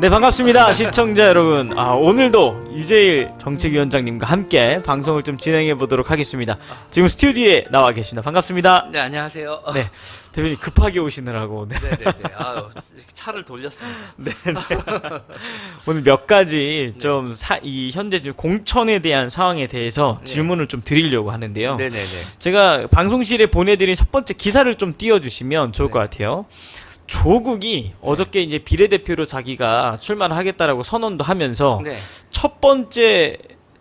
네, 반갑습니다 시청자 여러분. 오늘도 유재일 정책위원장님과 함께 방송을 좀 진행해 보도록 하겠습니다. 지금 스튜디오에 나와 계십니다. 반갑습니다. 네, 안녕하세요. 네, 대표님 급하게 오시느라고. 네. 네네네. 차를 돌렸습니다. 네. 오늘 몇 가지 좀 이 현재 지금 공천에 대한 상황에 대해서 질문을 좀 드리려고 하는데요. 네네네. 제가 방송실에 보내드린 첫 번째 기사를 좀 띄워주시면 좋을 것 같아요. 조국이 어저께 이제 비례대표로 자기가 출마를 하겠다라고 선언도 하면서 네. 첫 번째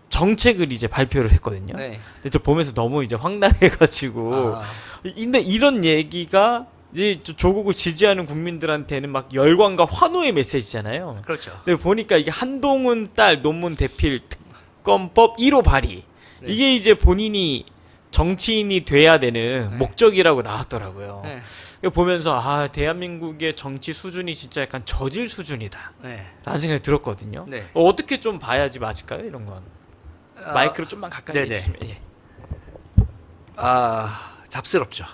정책을 이제 발표를 했거든요. 네. 근데 저 보면서 너무 이제 황당해가지고 근데 이런 얘기가 이제 조국을 지지하는 국민들한테는 막 열광과 환호의 메시지잖아요. 그렇죠. 근데 보니까 이게 한동훈 딸 논문 대필 특검법 1호 발의 이게 이제 본인이 정치인이 돼야 되는 목적이라고 나왔더라고요. 네. 이거 보면서 대한민국의 정치 수준이 진짜 약간 저질 수준이다 네. 라는 생각이 들었거든요. 네. 어떻게 좀 봐야지 맞을까요? 이런 건 마이크로 좀만 가까이 네네. 해주시면. 예. 잡스럽죠.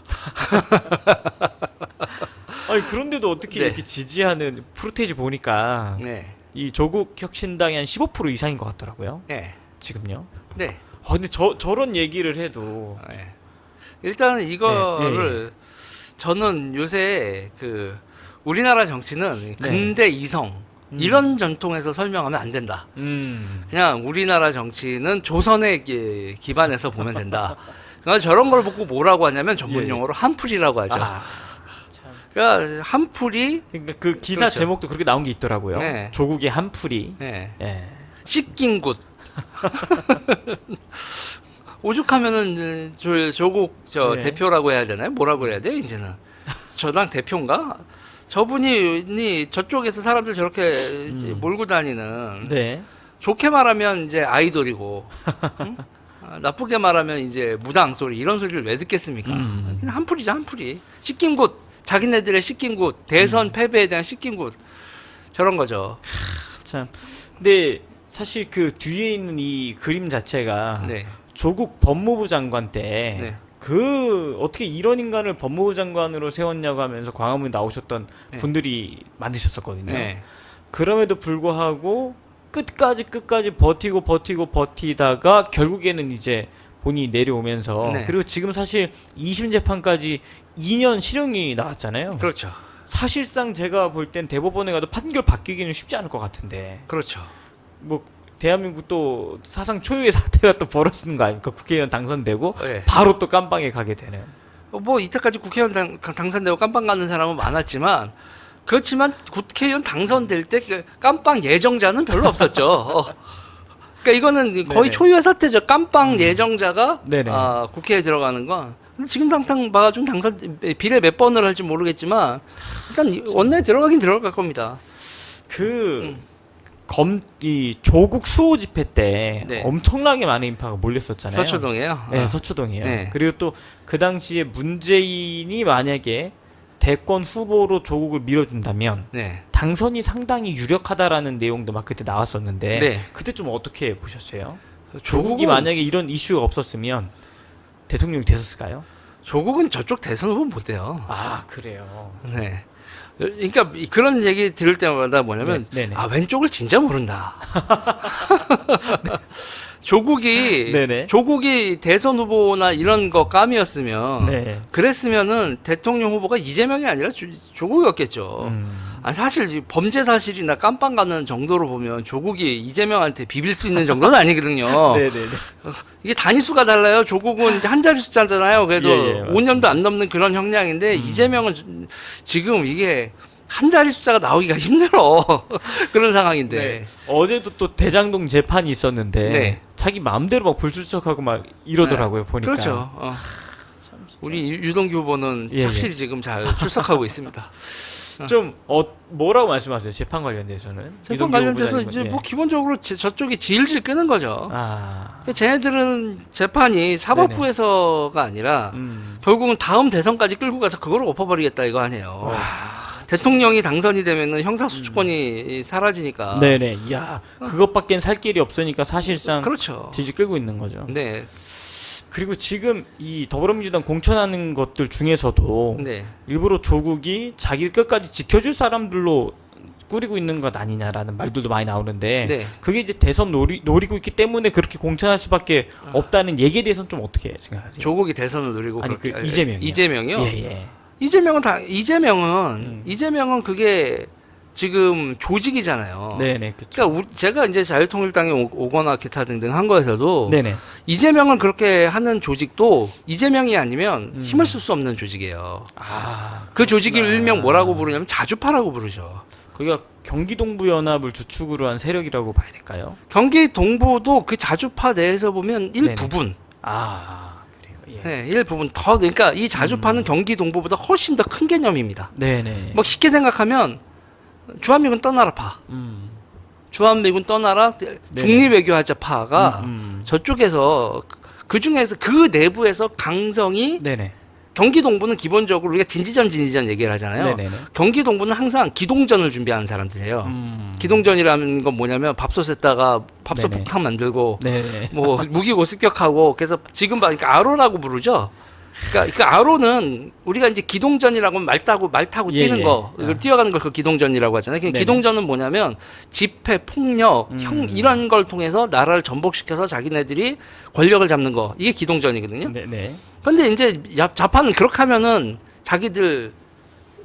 아니 그런데도 어떻게 네. 이렇게 지지하는 프로테이지 보니까 네. 이 조국 혁신당이 한 15% 이상인 것 같더라고요. 네. 지금요. 네. 근데 저런 얘기를 해도 네. 일단 이거를 저는 요새 우리나라 정치는 근대 이성 이런 전통에서 설명하면 안 된다. 그냥 우리나라 정치는 조선에 기반해서 보면 된다. 그러니까 저런 걸 보고 뭐라고 하냐면 전문 용어로 한풀이라고 하죠. 그러니까 한풀이. 그러니까 그 기사 그렇죠. 제목도 그렇게 나온 게 있더라고요. 네. 조국의 한풀이. 네. 예. 씻긴 굿. 오죽하면은 조국 네. 대표라고 해야 되나요? 뭐라고 해야 돼요? 이제는 저당 대표인가? 저분이 저쪽에서 사람들 저렇게 이제 몰고 다니는. 네. 좋게 말하면 이제 아이돌이고, 응? 나쁘게 말하면 이제 무당 소리 이런 소리를 왜 듣겠습니까? 그냥 한풀이죠, 한풀이. 씻긴 굿. 자기네들의 씻긴 굿. 대선 패배에 대한 씻긴 굿. 저런 거죠. 참. 근데 사실 그 뒤에 있는 이 그림 자체가 네. 조국 법무부 장관 때 네. 어떻게 이런 인간을 법무부 장관으로 세웠냐고 하면서 광화문에 나오셨던 네. 분들이 많으셨었거든요. 네. 그럼에도 불구하고 끝까지 버티다가 결국에는 이제 본인이 내려오면서 네. 그리고 지금 사실 2심 재판까지 2년 실형이 나왔잖아요. 그렇죠. 사실상 제가 볼 땐 대법원에 가도 판결 바뀌기는 쉽지 않을 것 같은데 그렇죠. 뭐 대한민국 또 사상 초유의 사태가 또 벌어지는 거 아닙니까? 국회의원 당선되고 네. 바로 또 깜빵에 가게 되는. 뭐 이때까지 국회의원 당선되고 깜빵 가는 사람은 많았지만 그렇지만 국회의원 당선될 때 깜빵 예정자는 별로 없었죠. 그러니까 이거는 거의 네네. 초유의 사태죠. 깜빵 예정자가 네네. 국회에 들어가는 건 지금 당장 봐가지고 당선 비례 몇 번을 할지 모르겠지만 일단 원내에 들어가긴 들어갈 겁니다. 이 조국 수호 집회 때 네. 엄청나게 많은 인파가 몰렸었잖아요. 서초동이에요. 네, 서초동이에요. 네. 그리고 또 그 당시에 문재인이 만약에 대권 후보로 조국을 밀어준다면 네. 당선이 상당히 유력하다라는 내용도 막 그때 나왔었는데 네. 그때 좀 어떻게 보셨어요? 조국이 조국이 만약에 이런 이슈가 없었으면 대통령이 됐었을까요? 조국은 저쪽 대선 후보 못 돼요. 그래요. 네. 그러니까 그런 얘기 들을 때마다 뭐냐면 네네. 왼쪽을 진짜 모른다. 조국이 네네. 조국이 대선 후보나 이런 거 감이었으면 네. 그랬으면은 대통령 후보가 이재명이 아니라 조국이었겠죠. 사실 이 범죄 사실이나 깜빵 가는 정도로 보면 조국이 이재명한테 비빌 수 있는 정도는 아니거든요. 네네네. 이게 단위수가 달라요. 조국은 이제 한 자리 숫자잖아요. 그래도 예, 5년도 안 넘는 그런 형량인데 이재명은 지금 이게 한 자리 숫자가 나오기가 힘들어. 그런 상황인데. 네. 어제도 또 대장동 재판이 있었는데 네. 자기 마음대로 막 불출석하고 막 이러더라고요. 보니까. 그렇죠. 우리 유동규 후보는 예, 착실히 지금 잘 출석하고 있습니다. 좀 뭐라고 말씀하세요? 재판 관련돼서는? 재판 이동규 관련돼서 후보자님은? 이제 예. 뭐 기본적으로 저쪽이 질질 끄는 거죠. 그러니까 쟤네들은 재판이 사법부에서가 아니라 결국은 다음 대선까지 끌고 가서 그거를 엎어버리겠다 이거 아니에요. 대통령이 당선이 되면은 형사소추권이 사라지니까. 네네. 이야, 그것밖엔 살 길이 없으니까 사실상 그렇죠. 질질 끌고 있는 거죠. 네. 그리고 지금 이 더불어민주당 공천하는 것들 중에서도 네. 일부러 조국이 자기 끝까지 지켜줄 사람들로 꾸리고 있는 것 아니냐라는 말들도 많이 나오는데 네. 그게 이제 대선 노리고 있기 때문에 그렇게 공천할 수밖에 없다는 얘기에 대해서는 좀 어떻게 생각하세요? 조국이 대선을 노리고 아니 그 그렇게- 이재명이요. 이재명이요? 예. 이재명은 그게 지금 조직이잖아요. 네네 그렇죠. 그러니까 제가 이제 자유통일당에 오거나 기타 등등 한 거에서도 네네. 이재명을 그렇게 하는 조직도 이재명이 아니면 힘을 쓸 수 없는 조직이에요. 아 그 조직을 그렇구나. 일명 뭐라고 부르냐면 자주파라고 부르죠. 거기가 경기동부연합을 주축으로 한 세력이라고 봐야 될까요? 경기 동부도 그 자주파 내에서 보면 일부분, 아 그래요. 예. 네, 일부분 더 그러니까 이 자주파는 경기 동부보다 훨씬 더 큰 개념입니다. 네네. 뭐 쉽게 생각하면 주한미군 떠나라파, 주한미군 떠나라 중립외교하자파가 저쪽에서 그 중에서 그 내부에서 강성이 네네. 경기 동부는 기본적으로 우리가 진지전 얘기를 하잖아요. 네네네. 경기 동부는 항상 기동전을 준비하는 사람들이에요. 기동전이라는 건 뭐냐면 밥솥에다가 밥솥 네네. 폭탄 만들고 네네. 뭐 무기고 습격하고 그래서 지금 그러니까 아로라고 부르죠. 그러니까 그 아로는 우리가 이제 기동전이라고 말 타고 예, 뛰는 예. 거 이걸 뛰어가는 걸 그 기동전이라고 하잖아요. 네네. 기동전은 뭐냐면 집회, 폭력, 이런 걸 통해서 나라를 전복시켜서 자기네들이 권력을 잡는 거 이게 기동전이거든요. 네네. 근데 이제 좌파는 그렇게 하면은 자기들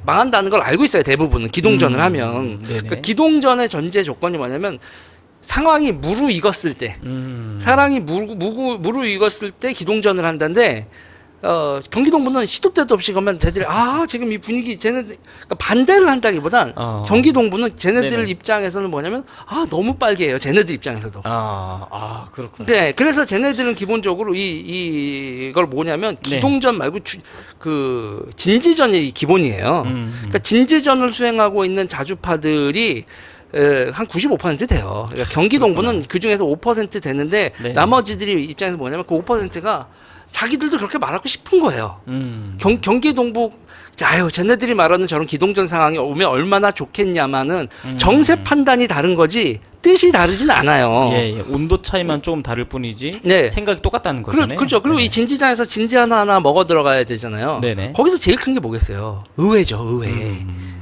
망한다는 걸 알고 있어요. 대부분은 기동전을 하면. 네네. 그러니까 기동전의 전제 조건이 뭐냐면 상황이 무르익었을 때, 사랑이 무르익었을 때 기동전을 한다는데 경기동부는 시도 때도 없이 가면 애들이 지금 이 분위기 쟤네들 그러니까 반대를 한다기보단 경기동부는 쟤네들 네네. 입장에서는 뭐냐면 너무 빨개요. 쟤네들 입장에서도. 그렇구나. 네, 그래서 쟤네들은 기본적으로 이걸 뭐냐면 네. 기동전 말고 그 진지전이 기본이에요. 그러니까 진지전을 수행하고 있는 자주파들이 한 95% 돼요. 그러니까 경기동부는 그 중에서 5% 되는데 네. 나머지들이 입장에서 뭐냐면 그 5%가 자기들도 그렇게 말하고 싶은 거예요. 경기 동부 쟤네들이 말하는 저런 기동전 상황이 오면 얼마나 좋겠냐마는 정세 판단이 다른 거지 뜻이 다르진 않아요. 예. 온도 차이만 조금 다를 뿐이지 네. 생각이 똑같다는 거잖아요. 그렇죠. 그리고 네네. 이 진지전에서 진지 하나 먹어 들어가야 되잖아요. 네네. 거기서 제일 큰 게 뭐겠어요? 의회죠, 의회.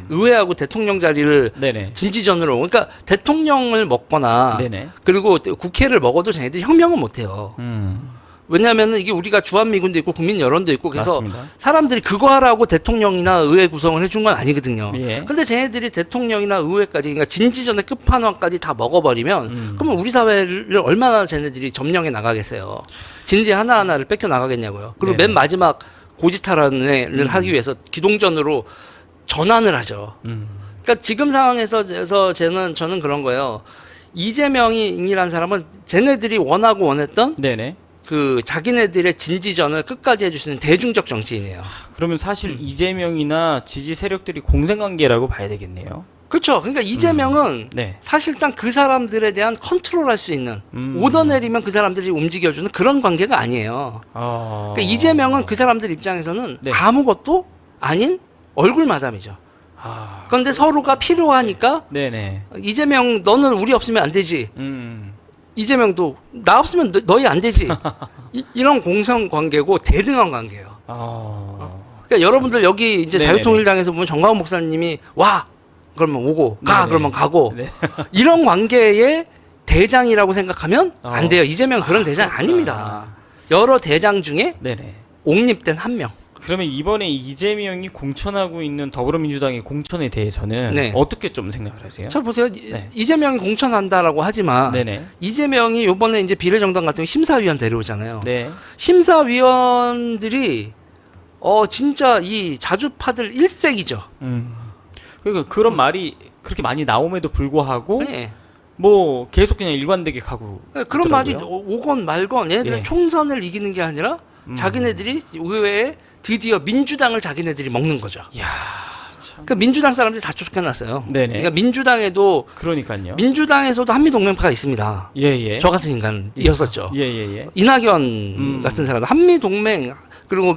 의회하고 대통령 자리를 네네. 진지전으로. 그러니까 대통령을 먹거나 네네. 그리고 국회를 먹어도 쟤네들이 혁명은 못 해요. 왜냐하면 이게 우리가 주한미군도 있고 국민 여론도 있고 그래서 맞습니다. 사람들이 그거 하라고 대통령이나 의회 구성을 해준 건 아니거든요. 예. 근데 쟤네들이 대통령이나 의회까지 그러니까 진지전의 끝판왕까지 다 먹어버리면 그러면 우리 사회를 얼마나 쟤네들이 점령해 나가겠어요. 진지 하나하나를 뺏겨 나가겠냐고요. 그리고 네네. 맨 마지막 고지탈환을 하기 위해서 기동전으로 전환을 하죠. 그러니까 지금 상황에서 저는 그런 거예요. 이재명이라는 사람은 쟤네들이 원하고 원했던 네네. 그 자기네들의 진지전을 끝까지 해줄 수 있는 대중적 정치인이에요. 그러면 사실 이재명이나 지지 세력들이 공생관계라고 봐야 되겠네요. 그렇죠. 그러니까 이재명은 네. 사실상 그 사람들에 대한 컨트롤할 수 있는 오더 내리면 그 사람들이 움직여주는 그런 관계가 아니에요. 그러니까 이재명은 그 사람들 입장에서는 네. 아무것도 아닌 얼굴 마담이죠. 그런데 서로가 필요하니까 네네. 이재명 너는 우리 없으면 안 되지. 이재명도 나 없으면 너희 안 되지. 이런 공성 관계고 대등한 관계예요. 그러니까 여러분들 여기 이제 네네네. 자유통일당에서 보면 정광훈 목사님이 와 그러면 오고 가 네네. 그러면 가고 네. 이런 관계의 대장이라고 생각하면 안 돼요. 이재명 그런 대장 그렇구나. 아닙니다. 여러 대장 중에 네네. 옹립된 한 명. 그러면 이번에 이재명이 공천하고 있는 더불어민주당의 공천에 대해서는 네. 어떻게 좀 생각을 하세요? 자 보세요. 네. 이재명이 공천한다라고 하지만 네네. 이재명이 이번에 이제 비례정당 같은 경우 심사위원 데려오잖아요. 네. 심사위원들이 진짜 이 자주파들 일색이죠. 그러니까 그런 말이 그렇게 많이 나옴에도 불구하고 네. 뭐 계속 그냥 일관되게 가고 그런 말이 있더라고요. 오건 말건 얘네들은 예. 총선을 이기는 게 아니라 자기네들이 의회에 드디어 민주당을 자기네들이 먹는 거죠. 이야, 그러니까 민주당 사람들이 다 쫓겨났어요. 네네. 그러니까 민주당에도 그러니까요. 민주당에서도 한미동맹파가 있습니다. 예예. 저 같은 인간이었었죠. 예예예. 이낙연 같은 사람 한미동맹 그리고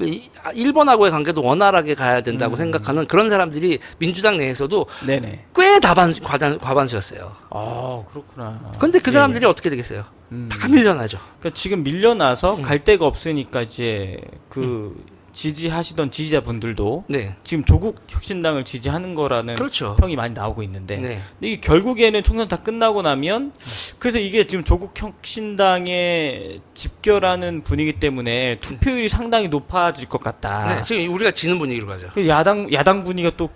일본하고의 관계도 원활하게 가야 된다고 생각하는 그런 사람들이 민주당 내에서도 네네. 꽤 과반수였어요. 아 그렇구나. 근데 그 사람들이 어떻게 되겠어요? 다 밀려나죠. 그러니까 지금 밀려나서 갈 데가 없으니까 이제 그 지지하시던 지지자분들도 네. 지금 조국 혁신당을 지지하는 거라는 그렇죠. 평이 많이 나오고 있는데 네. 근데 이게 결국에는 총선 다 끝나고 나면 그래서 이게 지금 조국 혁신당에 집결하는 분위기 때문에 투표율이 상당히 높아질 것 같다. 네. 지금 우리가 지는 분위기로 가죠. 그 야당 분위기가 또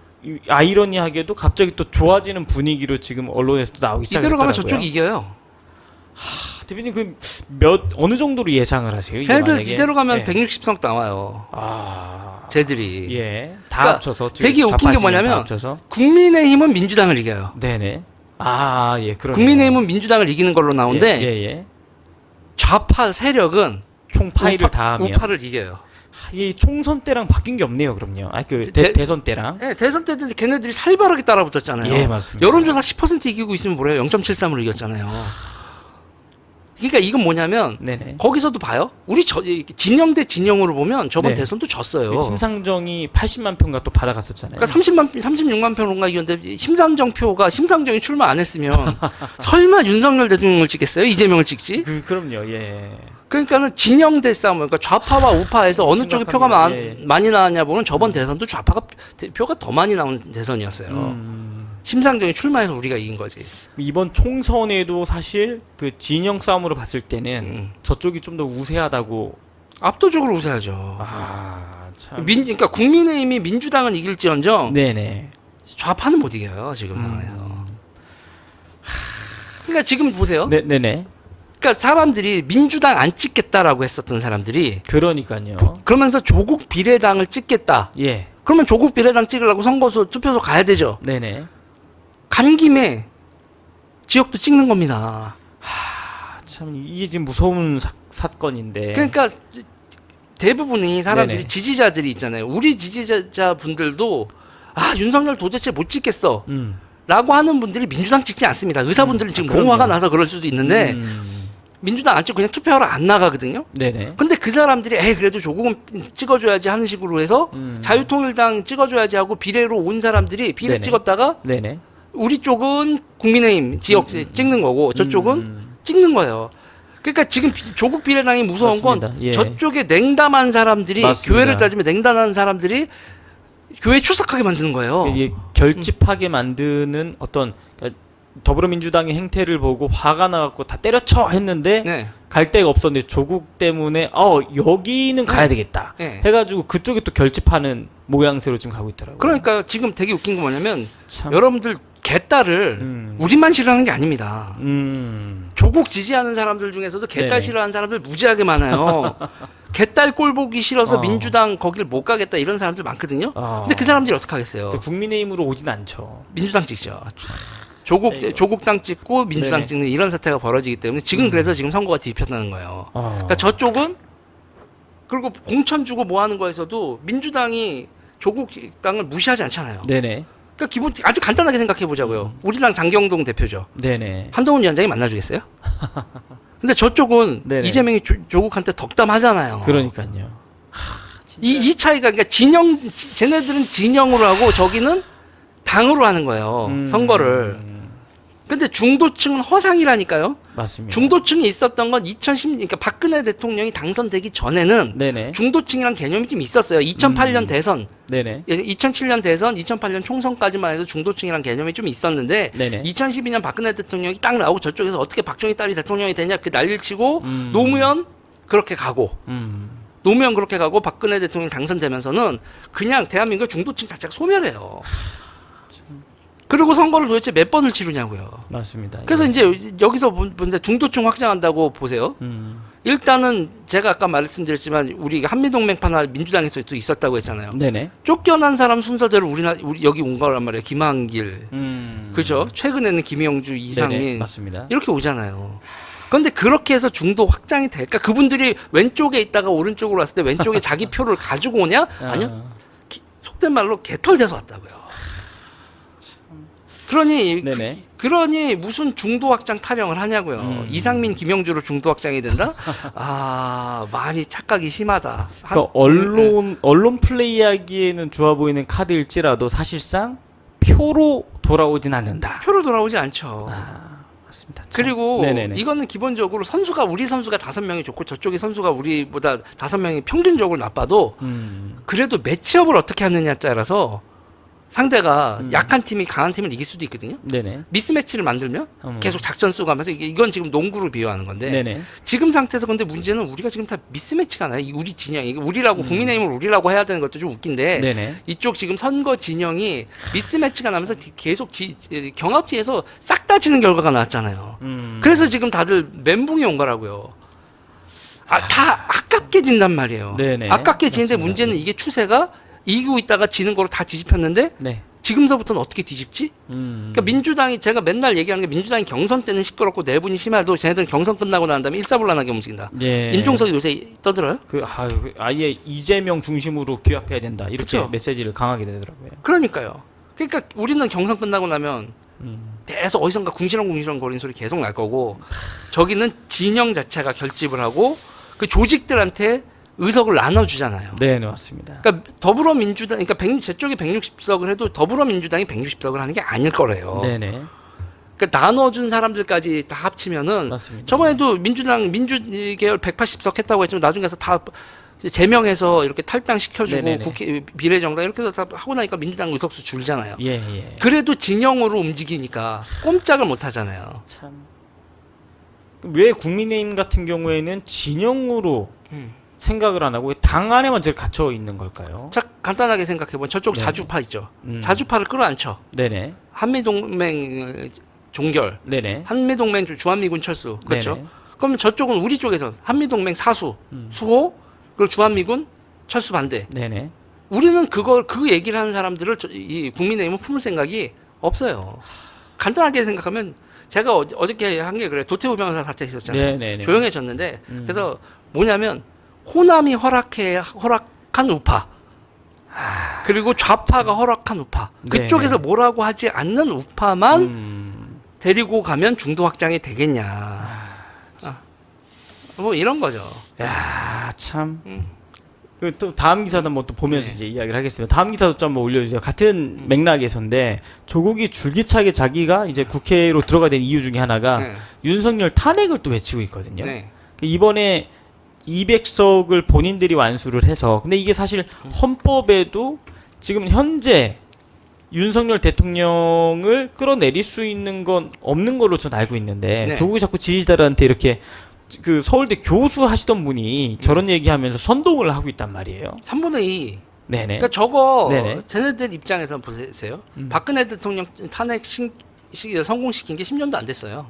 아이러니하게도 갑자기 또 좋아지는 분위기로 지금 언론에서도 나오기 시작했더라고요. 이대로 가면 저쪽이 이겨요. 대표님 그 어느 정도로 예상을 하세요? 이게 쟤들 만약에? 이대로 가면 예. 160석 나와요. 예. 쟤들이. 다 그러니까 합쳐서 되게 웃긴 게 좌파진영 뭐냐면 다 합쳐서. 국민의힘은 민주당을 이겨요. 네네. 예, 그러네요. 국민의힘은 민주당을 이기는 걸로 나오는데 예. 좌파 세력은 총 파이를 다 하면 우파를 이겨요. 이 총선 때랑 바뀐 게 없네요, 그럼요. 그 대선 때랑. 네, 대선 때도 걔네들이 살벌하게 따라붙었잖아요. 예, 맞습니다. 여론조사 10% 이기고 있으면 뭐래요? 0.73으로 이겼잖아요. 그러니까 이건 뭐냐면 네네. 거기서도 봐요. 우리 진영 대 진영으로 보면 저번 네. 대선도 졌어요. 심상정이 80만 표인가 또 받아갔었잖아요. 그러니까 36만 표인가 이겼는데 심상정이 출마 안 했으면 설마 윤석열 대통령을 찍겠어요? 이재명을 찍지? 그럼요. 예. 그러니까는 진영 대 싸움, 그러니까 좌파와 우파에서 어느 쪽에 표가 심각합니다. 많이 나왔냐 보면 저번 대선도 좌파가 표가 더 많이 나온 대선이었어요. 심상정이 출마해서 우리가 이긴 거지. 이번 총선에도 사실 그 진영 싸움으로 봤을 때는 저쪽이 좀 더 우세하다고. 압도적으로 우세하죠. 참. 그러니까 국민의힘이 민주당은 이길지언정 네네. 좌파는 못 이겨요 지금 상황에서. 그러니까 지금 보세요. 네네. 그러니까 사람들이 민주당 안 찍겠다라고 했었던 사람들이 그러니까요. 그러면서 조국 비례당을 찍겠다. 예. 그러면 조국 비례당 찍으려고 투표소 가야 되죠. 네네. 간 김에 지역도 찍는 겁니다. 참 이게 지금 무서운 사건인데. 그러니까 대부분이 사람들이 네네. 지지자들이 있잖아요. 우리 지지자분들도 윤석열 도대체 못 찍겠어. 라고 하는 분들이 민주당 찍지 않습니다. 의사분들은 지금 너무 그럼요. 화가 나서 그럴 수도 있는데 민주당 안 찍고 그냥 투표하러 안 나가거든요. 네네. 근데 그 사람들이 그래도 조국은 찍어줘야지 하는 식으로 해서 자유통일당 찍어줘야지 하고 비례로 온 사람들이 비례 네네. 찍었다가 네네. 우리 쪽은 국민의힘 지역 찍는 거고 저쪽은 찍는 거예요. 그러니까 지금 조국 비례당이 무서운 맞습니다. 건 예. 저쪽에 냉담한 사람들이 맞습니다. 교회를 따지면 냉담한 사람들이 교회 출석하게 만드는 거예요. 이게 결집하게 만드는 어떤 더불어민주당의 행태를 보고 화가 나갖고 다 때려쳐 했는데 네. 갈 데가 없었는데 조국 때문에 여기는 가야 되겠다 네. 해가지고 그쪽에 또 결집하는 모양새로 지금 가고 있더라고요. 그러니까 지금 되게 웃긴 거 뭐냐면 참. 여러분들 개딸을 우리만 싫어하는 게 아닙니다. 조국 지지하는 사람들 중에서도 개딸 네네. 싫어하는 사람들 무지하게 많아요. 개딸 꼴 보기 싫어서 민주당 거길 못 가겠다 이런 사람들 많거든요. 근데 그 사람들이 어떻게 하겠어요? 국민의힘으로 오진 않죠. 민주당 찍죠. 조국당 찍고 민주당 네네. 찍는 이런 사태가 벌어지기 때문에 지금 그래서 지금 선거가 뒤집혔다는 거예요. 그러니까 저쪽은 그리고 공천 주고 뭐 하는 거에서도 민주당이 조국당을 무시하지 않잖아요. 네네. 그러니까 기본 아주 간단하게 생각해 보자고요. 우리랑 장경동 대표죠. 네네. 한동훈 위원장이 만나주겠어요? 근데 저쪽은 네네. 이재명이 조국한테 덕담하잖아요. 그러니까요. 이 차이가 그러니까 쟤네들은 진영으로 하고 저기는 당으로 하는 거예요. 선거를. 근데 중도층은 허상이라니까요. 맞습니다. 중도층이 있었던 건 그러니까 박근혜 대통령이 당선되기 전에는 네네. 중도층이란 개념이 좀 있었어요. 2008년 대선, 네네. 2007년 대선, 2008년 총선까지만 해도 중도층이란 개념이 좀 있었는데 네네. 2012년 박근혜 대통령이 딱 나오고 저쪽에서 어떻게 박정희 딸이 대통령이 되냐 그 난리를 치고 노무현 그렇게 가고 노무현 그렇게 가고 박근혜 대통령 당선되면서는 그냥 대한민국 중도층 자체가 소멸해요. 그리고 선거를 도대체 몇 번을 치르냐고요. 맞습니다. 그래서 예. 이제 여기서 이제 중도층 확장한다고 보세요. 일단은 제가 아까 말씀드렸지만 우리 한미동맹파나 민주당에서도 있었다고 했잖아요. 네네. 쫓겨난 사람 순서대로 우리 여기 온 거란 말이에요. 김한길, 그죠? 최근에는 김영주, 이상민 네네. 맞습니다. 이렇게 오잖아요. 그런데 그렇게 해서 중도 확장이 될까? 그분들이 왼쪽에 있다가 오른쪽으로 왔을 때 왼쪽에 자기 표를 가지고 오냐? 아니요. 속된 말로 개털돼서 왔다고요. 그러니 무슨 중도 확장 타령을 하냐고요. 이상민, 김영주로 중도 확장이 된다? 많이 착각이 심하다. 그러니까 언론 플레이하기에는 좋아 보이는 카드일지라도 사실상 표로 돌아오진 않는다. 표로 돌아오지 않죠. 그렇습니다. 참. 그리고 네네네. 이거는 기본적으로 우리 선수가 5명이 좋고 저쪽의 선수가 우리보다 5명이 평균적으로 나빠도 그래도 매치업을 어떻게 하느냐에 따라서 상대가 약한 팀이 강한 팀을 이길 수도 있거든요. 네네. 미스매치를 만들면 계속 작전 쓰고 하면서 이건 지금 농구를 비유하는 건데 네네. 지금 상태에서 근데 문제는 우리가 지금 다 미스매치가 나요. 우리 진영 이게 우리라고 국민의힘을 우리라고 해야 되는 것도 좀 웃긴데 네네. 이쪽 지금 선거 진영이 미스매치가 나면서 계속 경합지에서 싹 다 지는 결과가 나왔잖아요. 그래서 지금 다들 멘붕이 온 거라고요. 다 아깝게 진단 말이에요. 네네. 아깝게 지는데 맞습니다. 문제는 이게 추세가 이기고 있다가 지는 거로 다 뒤집혔는데 네. 지금서부터는 어떻게 뒤집지? 그러니까 민주당이 제가 맨날 얘기하는 게 민주당이 경선 때는 시끄럽고 내분이 심해도 쟤네들은 경선 끝나고 난 다음에 일사불란하게 움직인다. 예. 임종석이 요새 떠들어요? 아예 이재명 중심으로 규합해야 된다. 이렇게 그쵸? 메시지를 강하게 내더라고요. 그러니까요. 그러니까 우리는 경선 끝나고 나면 계속 어디선가 궁시렁궁시렁 거리는 소리 계속 날 거고 저기는 진영 자체가 결집을 하고 그 조직들한테 의석을 나눠주잖아요. 네, 맞습니다. 그러니까 더불어민주당, 그러니까 제 쪽이 160석을 해도 더불어민주당이 160석을 하는 게 아닐 거래요. 네네. 그러니까 나눠준 사람들까지 다 합치면은 맞습니다. 저번에도 민주계열 180석 했다고 했지만 나중에 가서 다 제명해서 이렇게 탈당시켜주고 네네네. 국회 비례정당 이렇게 해서 다 하고 나니까 민주당 의석수 줄잖아요. 예, 예. 그래도 진영으로 움직이니까 꼼짝을 못 하잖아요. 참. 왜 국민의힘 같은 경우에는 진영으로 생각을 안 하고 당 안에만 제일 갇혀 있는 걸까요? 자, 간단하게 생각해보면 저쪽 네네. 자주파 있죠. 자주파를 끌어안죠. 네네. 한미동맹 종결, 네네. 한미동맹 주한미군 철수, 그렇죠? 네네. 그럼 저쪽은 우리 쪽에선 한미동맹 사수, 수호, 그리고 주한미군 철수 반대. 네네. 우리는 그 얘기를 하는 사람들을 이 국민의힘은 품을 생각이 없어요. 간단하게 생각하면 제가 어저께 한 게 그래. 도태우 변호사 사태 있었잖아요. 네네네. 조용해졌는데 그래서 뭐냐면 호남이 허락한 우파. 그리고 좌파가 허락한 우파. 그쪽에서 네네. 뭐라고 하지 않는 우파만 데리고 가면 중도 확장이 되겠냐. 뭐 이런 거죠. 야, 참. 그 또 다음 기사도 한번 또 보면서 이제 이야기를 하겠습니다. 다음 기사도 좀 한번 올려주세요. 같은 맥락에서인데 조국이 줄기차게 자기가 이제 국회로 들어가야 된 이유 중에 하나가 네. 윤석열 탄핵을 또 외치고 있거든요. 네. 이번에 200석을 본인들이 완수를 해서 근데 이게 사실 헌법에도 지금 현재 윤석열 대통령을 끌어내릴 수 있는 건 없는 걸로 저는 알고 있는데 네. 조국이 자꾸 지지자들한테 이렇게 그 서울대 교수 하시던 분이 저런 얘기하면서 선동을 하고 있단 말이에요. 3분의 2. 네네. 그러니까 저거 네네. 쟤네들 입장에서 보세요. 박근혜 대통령 탄핵 성공시킨 게 10년도 안 됐어요.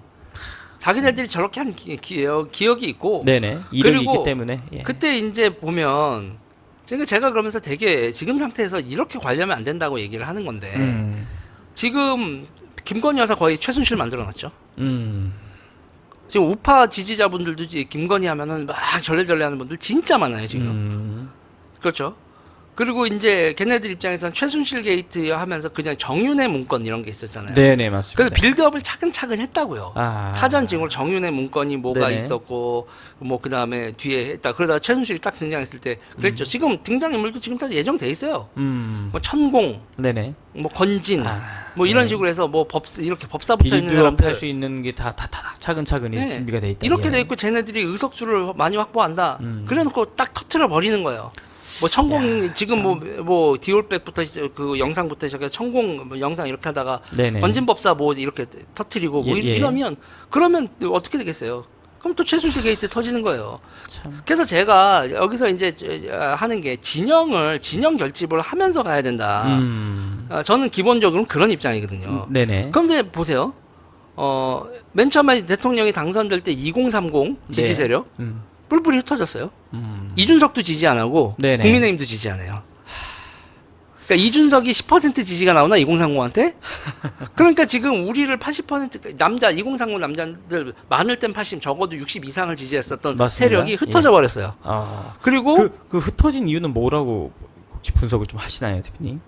자기네들이 저렇게 한 기억이 있고 네네. 이력이 그리고 있기 때문에. 예. 그때 이제 보면 제가 그러면서 되게 지금 상태에서 이렇게 관리하면 안 된다고 얘기를 하는 건데 지금 김건희 여사 거의 최순실 만들어놨죠. 지금 우파 지지자분들도 김건희 하면은 막 절레절레하는 분들 진짜 많아요 지금. 그렇죠. 그리고 이제 걔네들 입장에서는 최순실 게이트 하면서 그냥 정윤회 문건 이런 게 있었잖아요. 네네 맞습니다. 그래서 빌드업을 차근차근 했다고요. 아. 사전 징후로 정윤회 문건이 뭐가 네네. 있었고 뭐 그 다음에 뒤에 했다. 그러다가 최순실이 딱 등장했을 때 그랬죠. 지금 등장인물도 지금 다 예정돼 있어요. 뭐 천공, 네네. 뭐 건진, 아, 뭐 이런 식으로 해서 뭐 이렇게 법사 붙어 있는 빌드업 사람들 할수 있는 게 다 차근차근 이제 네. 준비가 돼 있다. 이렇게 예. 돼 있고 쟤네들이 의석수를 많이 확보한다. 그래놓고 딱 터트려 버리는 거예요. 뭐 천공 지금 뭐 디올백부터 그 영상부터 시작해서 천공 뭐 영상 이렇게 하다가 네네. 건진법사 뭐 이렇게 터트리고 뭐 예, 예. 그러면 어떻게 되겠어요? 그럼 또 최순실 게이트 터지는 거예요. 참. 그래서 제가 여기서 이제 하는 게 진영 결집을 하면서 가야 된다. 저는 기본적으로 그런 입장이거든요. 네네. 그런데 보세요. 맨 처음에 대통령이 당선될 때 2030 지지 네. 세력 뿔뿔이 흩어졌어요. 이준석도 지지 안 하고 네네. 국민의힘도 지지 안 해요. 그러니까 이준석이 10% 지지가 나오나 2030한테? 그러니까 지금 우리를 80% 남자 2030 남자들 많을 땐 80 적어도 60 이상을 지지했었던 맞습니다. 세력이 흩어져 버렸어요. 아. 그리고 그 흩어진 이유는 뭐라고 혹시 분석을 좀 하시나요, 대표님?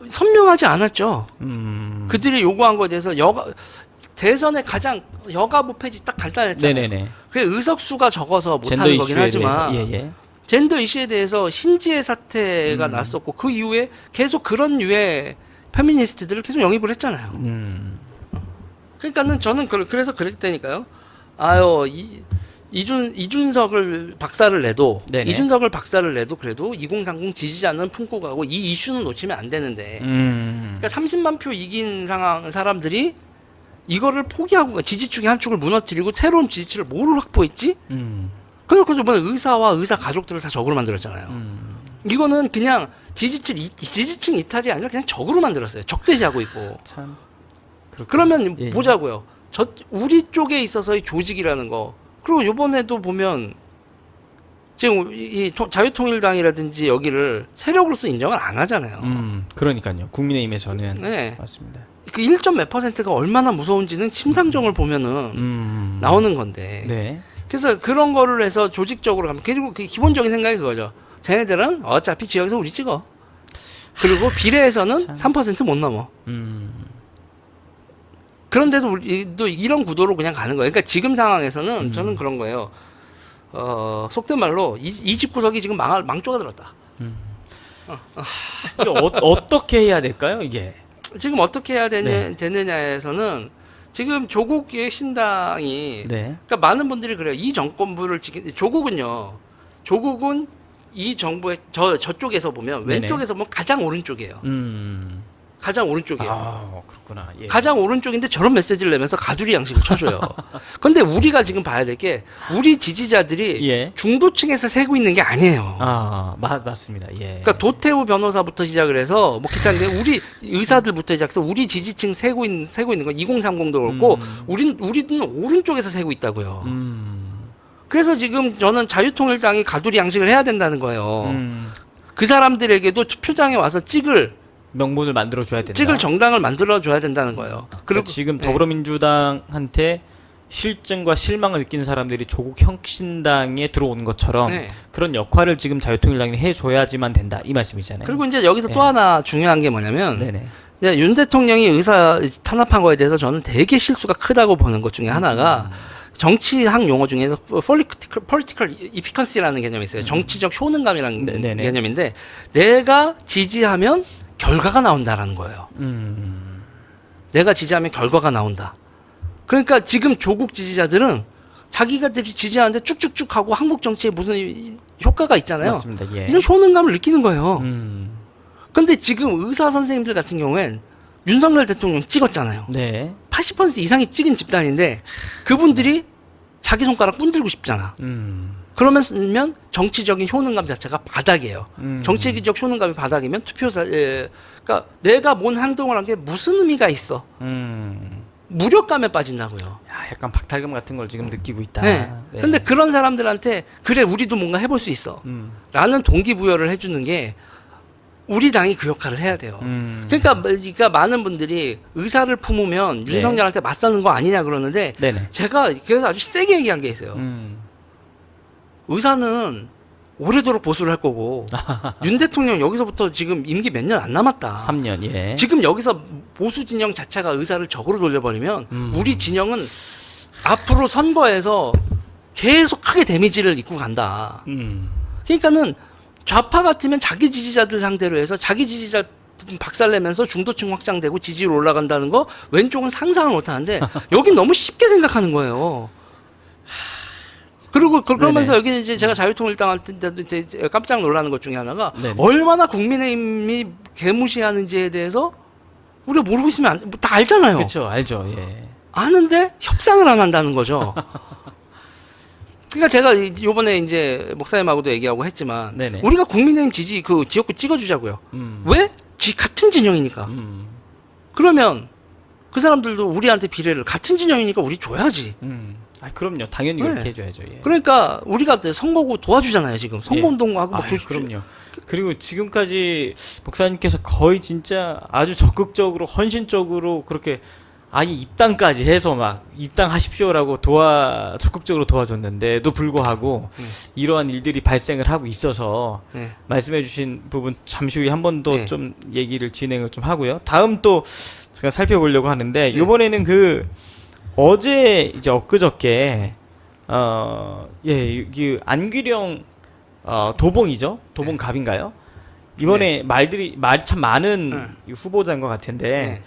선명하지 않았죠. 음. 그들이 요구한 거에 대해서 대선에 가장 여가부 폐지 딱 간단했잖아요. 네네네. 그게 의석수가 적어서 젠더 못하는 거긴 이슈에 하지만 대해서. 예. 젠더 이슈에 대해서 신지혜 사태가 났었고 그 이후에 계속 그런 류의 페미니스트들을 계속 영입을 했잖아요. 그러니까는 저는 그래서 그랬다니까요. 아유 이준석을 박살을 내도 네네. 이준석을 박살을 내도 그래도 2030 지지자는 품고 가고 이 이슈는 놓치면 안 되는데. 그러니까 30만 표 이긴 사람들이 이거를 포기하고 지지축의 한 축을 무너뜨리고 새로운 지지층을 뭐를 확보했지? 그래서 이번에 의사와 의사 가족들을 다 적으로 만들었잖아요. 이거는 그냥 지지층 이탈이 아니라 그냥 적으로 만들었어요. 적대시하고 있고. 참. 그러면 예. 보자고요. 우리 쪽에 있어서의 조직이라는 거. 그리고 이번에도 보면 지금 이 자유통일당이라든지 여기를 세력으로서 인정을 안 하잖아요. 그러니까요. 국민의힘에서는 네. 맞습니다. 그 1점 몇 %가 얼마나 무서운지는 심상정을 보면은 나오는 건데. 네. 그래서 그런 거를 해서 조직적으로 가면 그리고 그 기본적인 생각이 그거죠. 쟤네들은 어차피 지역에서 우리 찍어. 그리고 비례에서는 3% 못 넘어. 그런데도 우리도 이런 구도로 그냥 가는 거예요. 그러니까 지금 상황에서는 저는 그런 거예요. 속된 말로 이 집구석이 지금 망조가 들었다. 이게 어떻게 해야 될까요, 이게? 지금 어떻게 해야 네. 되느냐에서는 지금 조국의 신당이 네. 그러니까 많은 분들이 그래요. 이 정권부를 조국은 이 정부의 저쪽에서 보면 네네. 왼쪽에서 보면 가장 오른쪽이에요. 가장 오른쪽이에요. 아, 그렇구나. 예. 가장 오른쪽인데 저런 메시지를 내면서 가두리 양식을 쳐줘요. 근데 우리가 지금 봐야 될 게 우리 지지자들이 예. 중도층에서 세고 있는 게 아니에요. 아, 맞습니다. 예. 그러니까 도태우 변호사부터 시작을 해서 뭐 기타인데 우리 의사들부터 시작해서 우리 지지층 세고 있는 건 2030도 그렇고 우리는 오른쪽에서 세고 있다고요. 그래서 지금 저는 자유통일당이 가두리 양식을 해야 된다는 거예요. 그 사람들에게도 투표장에 와서 찍을 명분을 만들어 줘야 된다. 찍을 정당을 만들어 줘야 된다는 거예요. 그리고 지금 더불어민주당한테 실증과 실망을 느끼는 사람들이 조국 혁신당에 들어오는 것처럼 네. 그런 역할을 지금 자유통일당이 해줘야지만 된다 이 말씀이잖아요. 그리고 이제 여기서 또 하나 중요한 게 뭐냐면 네네. 이제 윤 대통령이 의사 탄압한 거에 대해서 저는 되게 실수가 크다고 보는 것 중에 하나가 정치학 용어 중에서 political efficacy라는 개념이 있어요. 정치적 효능감이라는 네네네. 개념인데 내가 지지하면 결과가 나온다라는 거예요. 내가 지지하면 결과가 나온다. 그러니까 지금 조국 지지자들은 자기가들이 지지하는데 쭉쭉쭉 하고 한국 정치에 무슨 효과가 있잖아요. 맞습니다. 예. 이런 효능감을 느끼는 거예요. 근데 지금 의사 선생님들 같은 경우엔 윤석열 대통령 찍었잖아요. 네. 80% 이상이 찍은 집단인데 그분들이 자기 손가락 꾼들고 싶잖아. 그러면 정치적인 효능감 자체가 바닥이에요. 정치적 효능감이 바닥이면 그러니까 내가 뭔 행동을 한 게 무슨 의미가 있어? 무력감에 빠진다고요. 야, 약간 박탈감 같은 걸 지금 느끼고 있다. 네. 근데 그런 사람들한테 그래 우리도 뭔가 해볼 수 있어. 라는 동기부여를 해주는 게 우리 당이 그 역할을 해야 돼요. 그러니까 많은 분들이 의사를 품으면 네. 윤석열한테 맞서는 거 아니냐 그러는데 네네. 제가 그래서 아주 세게 얘기한 게 있어요. 의사는 오래도록 보수를 할 거고 윤 대통령 여기서부터 지금 임기 몇 년 안 남았다. 3년. 예. 지금 여기서 보수 진영 자체가 의사를 적으로 돌려버리면 우리 진영은 앞으로 선거에서 계속 크게 데미지를 입고 간다. 그러니까는 좌파 같으면 자기 지지자들 상대로 해서 자기 지지자 박살내면서 중도층 확장되고 지지율 올라간다는 거 왼쪽은 상상을 못하는데 여긴 너무 쉽게 생각하는 거예요. 그리고 그러면서 여기 이제 제가 자유통일당한테도 이제 깜짝 놀라는 것 중에 하나가 네네. 얼마나 국민의힘이 개무시하는지에 대해서 우리가 모르고 있으면 다 알잖아요. 그렇죠. 알죠. 예. 아는데 협상을 안 한다는 거죠. 그러니까 제가 이번에 이제 목사님하고도 얘기하고 했지만 네네. 우리가 국민의힘 그 지역구 찍어주자고요. 왜? 같은 진영이니까. 그러면 그 사람들도 우리한테 비례를 같은 진영이니까 우리 줘야지. 아, 그럼요. 당연히 네. 그렇게 해줘야죠. 예. 그러니까 우리가 선거구 도와주잖아요 지금 선거운동하고 뭐 그럼요. 그리고 지금까지 목사님께서 거의 진짜 아주 적극적으로 헌신적으로 그렇게 아예 입당까지 해서 막 입당하십시오라고 적극적으로 도와줬는데도 불구하고 이러한 일들이 발생을 하고 있어서 네. 말씀해주신 부분 잠시 후에 한 번 더 네. 좀 얘기를 진행을 좀 하고요. 다음 또 제가 살펴보려고 하는데 네. 이번에는 그 어제 이제 엊그저께 이 안규령 도봉이죠. 도봉갑인가요? 이번에 말이 참 많은 이 후보자인 것 같은데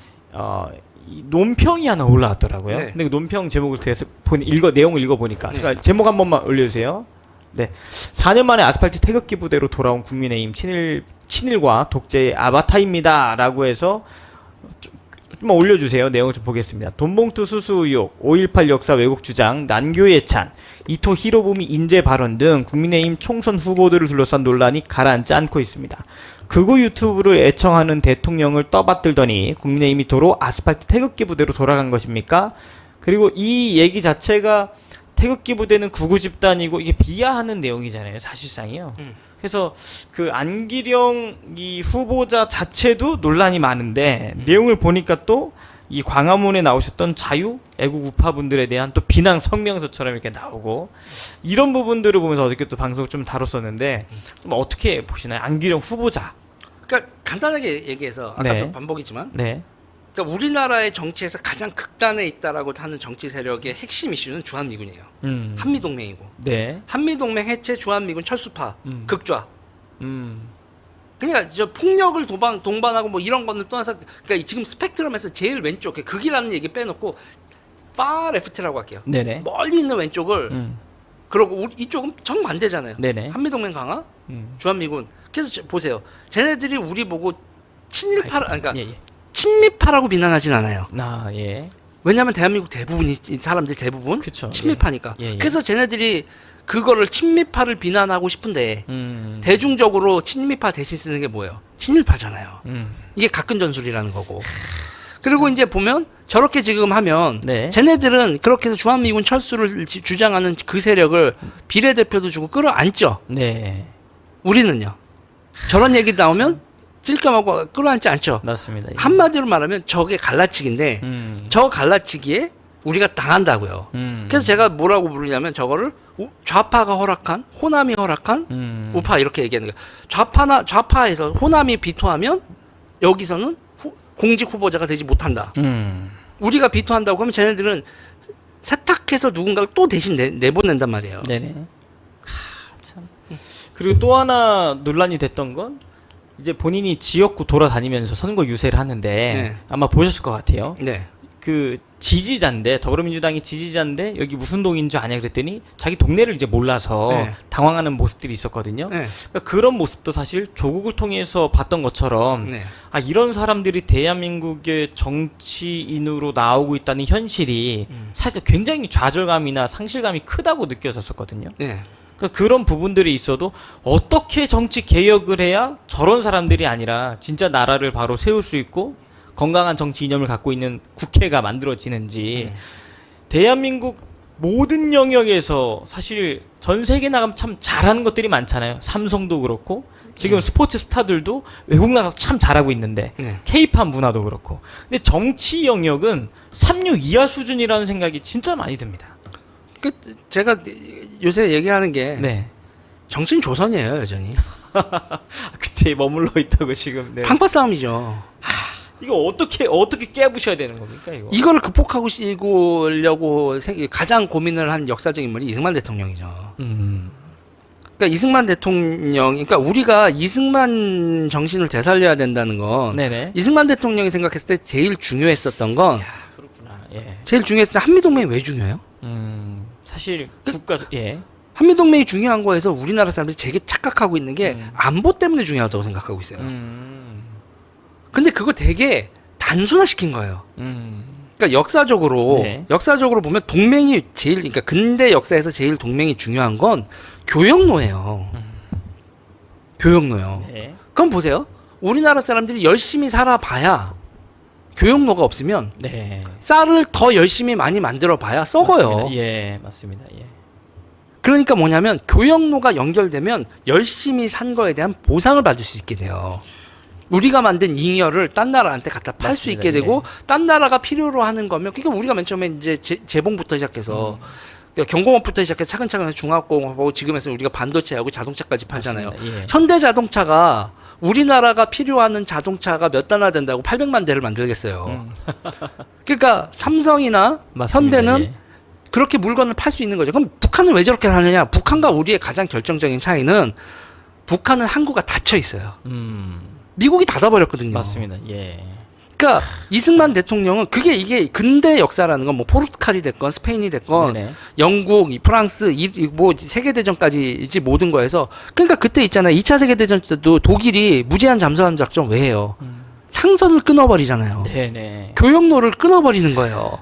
이 논평이 하나 올라왔더라고요. 네. 근데 그 논평 제목을 제가 내용을 읽어보니까 네. 제가 제목 한 번만 올려주세요. 네, 4년 만에 아스팔트 태극기 부대로 돌아온 국민의힘 친일과 독재의 아바타입니다라고 해서 좀 올려주세요. 내용을 좀 보겠습니다. 돈봉투 수수 의혹, 5.18 역사 왜곡 주장, 난교 예찬, 이토 히로부미 인재 발언 등 국민의힘 총선 후보들을 둘러싼 논란이 가라앉지 않고 있습니다. 극우 유튜브를 애청하는 대통령을 떠받들더니 국민의힘이 도로 아스팔트 태극기 부대로 돌아간 것입니까? 그리고 이 얘기 자체가 태극기 부대는 극우 집단이고 이게 비하하는 내용이잖아요. 사실상이요. 그래서 그 안기령 이 후보자 자체도 논란이 많은데 내용을 보니까 또 이 광화문에 나오셨던 자유 애국 우파분들에 대한 또 비난 성명서처럼 이렇게 나오고 이런 부분들을 보면서 어저께 또 방송을 좀 다뤘었는데 좀 어떻게 보시나요? 안기령 후보자. 그러니까 간단하게 얘기해서 아까도 네. 반복이지만 네. 그러니까 우리나라의 정치에서 가장 극단에 있다라고 하는 정치 세력의 핵심 이슈는 주한미군이에요. 한미동맹이고 네. 한미동맹 해체 주한미군 철수파 극좌. 음. 그러니까 저 폭력을 동반하고 뭐 이런 거는 떠나서 그러니까 지금 스펙트럼에서 제일 왼쪽 극이라는 얘기 빼놓고 far left라고 할게요. 네네. 멀리 있는 왼쪽을 그러고 이쪽은 정반대잖아요. 네네. 한미동맹 강화, 주한미군. 그래서 보세요. 쟤네들이 우리 보고 친일파, 그러니까 예, 예. 친미파라고 비난하진 않아요. 아, 예. 왜냐하면 대한민국 대부분이 사람들 대부분 그쵸. 친미파니까. 예, 예. 그래서 쟤네들이 그거를 친미파를 비난하고 싶은데 대중적으로 친미파 대신 쓰는 게 뭐예요? 친일파잖아요. 이게 가끔 전술이라는 거고. 그리고 이제 보면 저렇게 지금 하면 네. 쟤네들은 그렇게 해서 주한미군 철수를 주장하는 그 세력을 비례대표도 주고 끌어안죠. 네. 우리는요. 저런 얘기 나오면 찔끔하고 끌어안지 않죠. 맞습니다. 예. 한마디로 말하면 저게 갈라치기인데 저 갈라치기에 우리가 당한다고요. 그래서 제가 뭐라고 부르냐면 저거를 좌파가 허락한, 호남이 허락한 우파 이렇게 얘기하는 거예요. 좌파에서 호남이 비토하면 여기서는 공직 후보자가 되지 못한다. 우리가 비토한다고 하면 쟤네들은 세탁해서 누군가를 또 대신 내보낸단 말이에요. 네네. 참. 그리고 또 하나 논란이 됐던 건 이제 본인이 지역구 돌아다니면서 선거 유세를 하는데 네. 아마 보셨을 것 같아요. 네. 그 지지자인데 더불어민주당이 지지자인데 여기 무슨 동인 줄 아냐 그랬더니 자기 동네를 이제 몰라서 네. 당황하는 모습들이 있었거든요. 네. 그러니까 그런 모습도 사실 조국을 통해서 봤던 것처럼 네. 아 이런 사람들이 대한민국의 정치인으로 나오고 있다는 현실이 사실 굉장히 좌절감이나 상실감이 크다고 느껴졌었거든요. 네. 그러니까 그런 부분들이 있어도 어떻게 정치 개혁을 해야 저런 사람들이 아니라 진짜 나라를 바로 세울 수 있고 건강한 정치 이념을 갖고 있는 국회가 만들어지는지 대한민국 모든 영역에서 사실 전 세계 나가면 참 잘하는 것들이 많잖아요. 삼성도 그렇고 지금 스포츠 스타들도 외국 나가서 참 잘하고 있는데 네. K-팝 문화도 그렇고 근데 정치 영역은 3류 이하 수준이라는 생각이 진짜 많이 듭니다. 그 제가 요새 얘기하는 게 네. 정신 조선이에요, 여전히. 그때 머물러 있다고 지금. 네. 탕파 싸움이죠. 이거 어떻게 깨부셔야 되는 겁니까 이거? 이거를 극복하고 시고려고 가장 고민을 한 역사적 인물이 이승만 대통령이죠. 그러니까 이승만 대통령, 그러니까 우리가 이승만 정신을 되살려야 된다는 건 네네. 이승만 대통령이 생각했을 때 제일 중요했었던 건 그렇구나. 예. 제일 중요했을 때 한미동맹이 왜 중요해요? 사실 국가 예. 한미동맹이 중요한 거에서 우리나라 사람들이 되게 착각하고 있는 게 안보 때문에 중요하다고 생각하고 있어요. 근데 그거 되게 단순화시킨 거예요. 그러니까 역사적으로 보면 동맹이 제일, 그러니까 근대 역사에서 제일 동맹이 중요한 건 교역로예요. 교역로요. 네. 그럼 보세요. 우리나라 사람들이 열심히 살아봐야 교역로가 없으면 네. 쌀을 더 열심히 많이 만들어봐야 썩어요. 맞습니다. 예, 맞습니다. 예. 그러니까 뭐냐면 교역로가 연결되면 열심히 산 거에 대한 보상을 받을 수 있게 돼요. 우리가 만든 잉여를 딴 나라한테 갖다 팔 수 있게 되고 딴 나라가 필요로 하는 거면 그러니까 우리가 맨 처음에 이제 재봉부터 시작해서 경공업부터 시작해서 차근차근 중화공업하고 지금에서 우리가 반도체하고 자동차까지 팔잖아요. 예. 현대자동차가 우리나라가 필요하는 자동차가 몇 단나 된다고 800만 대를 만들겠어요. 그러니까 삼성이나 맞습니다. 현대는 예. 그렇게 물건을 팔 수 있는 거죠. 그럼 북한은 왜 저렇게 하느냐? 북한과 우리의 가장 결정적인 차이는 북한은 항구가 닫혀 있어요. 미국이 닫아버렸거든요. 맞습니다. 예. 그러니까 이승만 대통령은 이게 근대 역사라는 건 뭐 포르투갈이 됐건 스페인이 됐건 네네. 영국, 프랑스, 뭐 세계대전까지지 모든 거에서 그러니까 그때 있잖아요. 2차 세계대전 때도 독일이 무제한 잠수함 작전 왜 해요? 상선을 끊어버리잖아요. 네네. 교역로를 끊어버리는 거예요.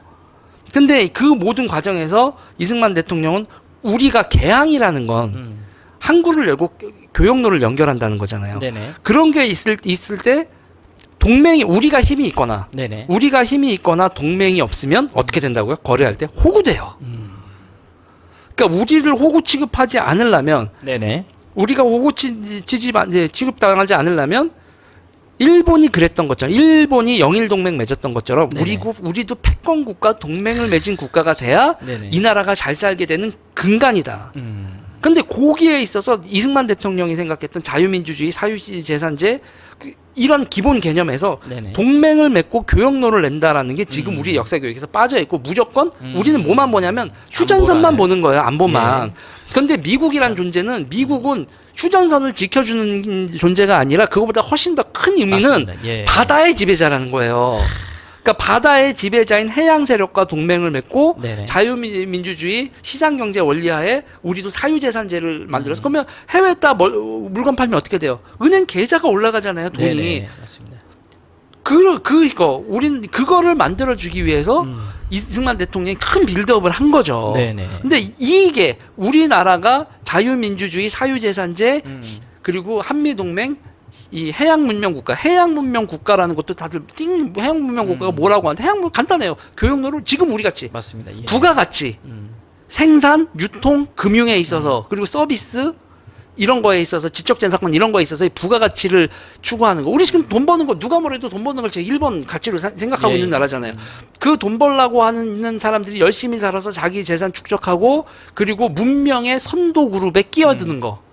근데 그 모든 과정에서 이승만 대통령은 우리가 개항이라는 건 항구를 열고 교역로를 연결한다는 거잖아요. 네네. 그런 게 있을 때 동맹이 우리가 힘이 있거나 네네. 동맹이 없으면 어떻게 된다고요? 거래할 때 호구돼요. 그러니까 우리를 호구 취급하지 않으려면 네네. 우리가 호구 취급당하지 않으려면 일본이 그랬던 것처럼 일본이 영일 동맹 맺었던 것처럼 네네. 우리도 패권 국가 동맹을 맺은 국가가 돼야 네네. 이 나라가 잘 살게 되는 근간이다. 근데 거기에 있어서 이승만 대통령이 생각했던 자유민주주의, 사유재산제 이런 기본 개념에서 네네. 동맹을 맺고 교역로를 낸다라는 게 지금 우리 역사 교육에서 빠져 있고 무조건 우리는 뭐만 보냐면 휴전선만 안보라는. 보는 거예요. 안보만. 예. 근데 미국이란 존재는 미국은 휴전선을 지켜주는 존재가 아니라 그거보다 훨씬 더 큰 의미는 맞습니다. 예. 바다의 지배자라는 거예요. 그러니까 바다의 지배자인 해양 세력과 동맹을 맺고 네네. 자유민주주의 시장경제 원리하에 우리도 사유재산제를 만들어서 그러면 해외에다 물건 팔면 어떻게 돼요? 은행 계좌가 올라가잖아요, 돈이. 네네. 맞습니다. 우린 그거를 만들어주기 위해서 이승만 대통령이 큰 빌드업을 한 거죠. 네네. 근데 이게 우리나라가 자유민주주의, 사유재산제 그리고 한미동맹 이 해양문명국가라는 것도 다들 해양문명국가가 뭐라고 하는데 간단해요. 교역로를 지금 우리 같이 맞습니다. 예. 부가가치 생산, 유통, 금융에 있어서 그리고 서비스 이런 거에 있어서 지적재산권 이런 거에 있어서 부가가치를 추구하는 거. 우리 지금 돈 버는 거 누가 뭐래도 돈 버는 걸 제 1번 가치로 생각하고 예. 있는 나라잖아요. 그 돈 벌라고 하는 사람들이 열심히 살아서 자기 재산 축적하고 그리고 문명의 선도 그룹에 끼어드는 거.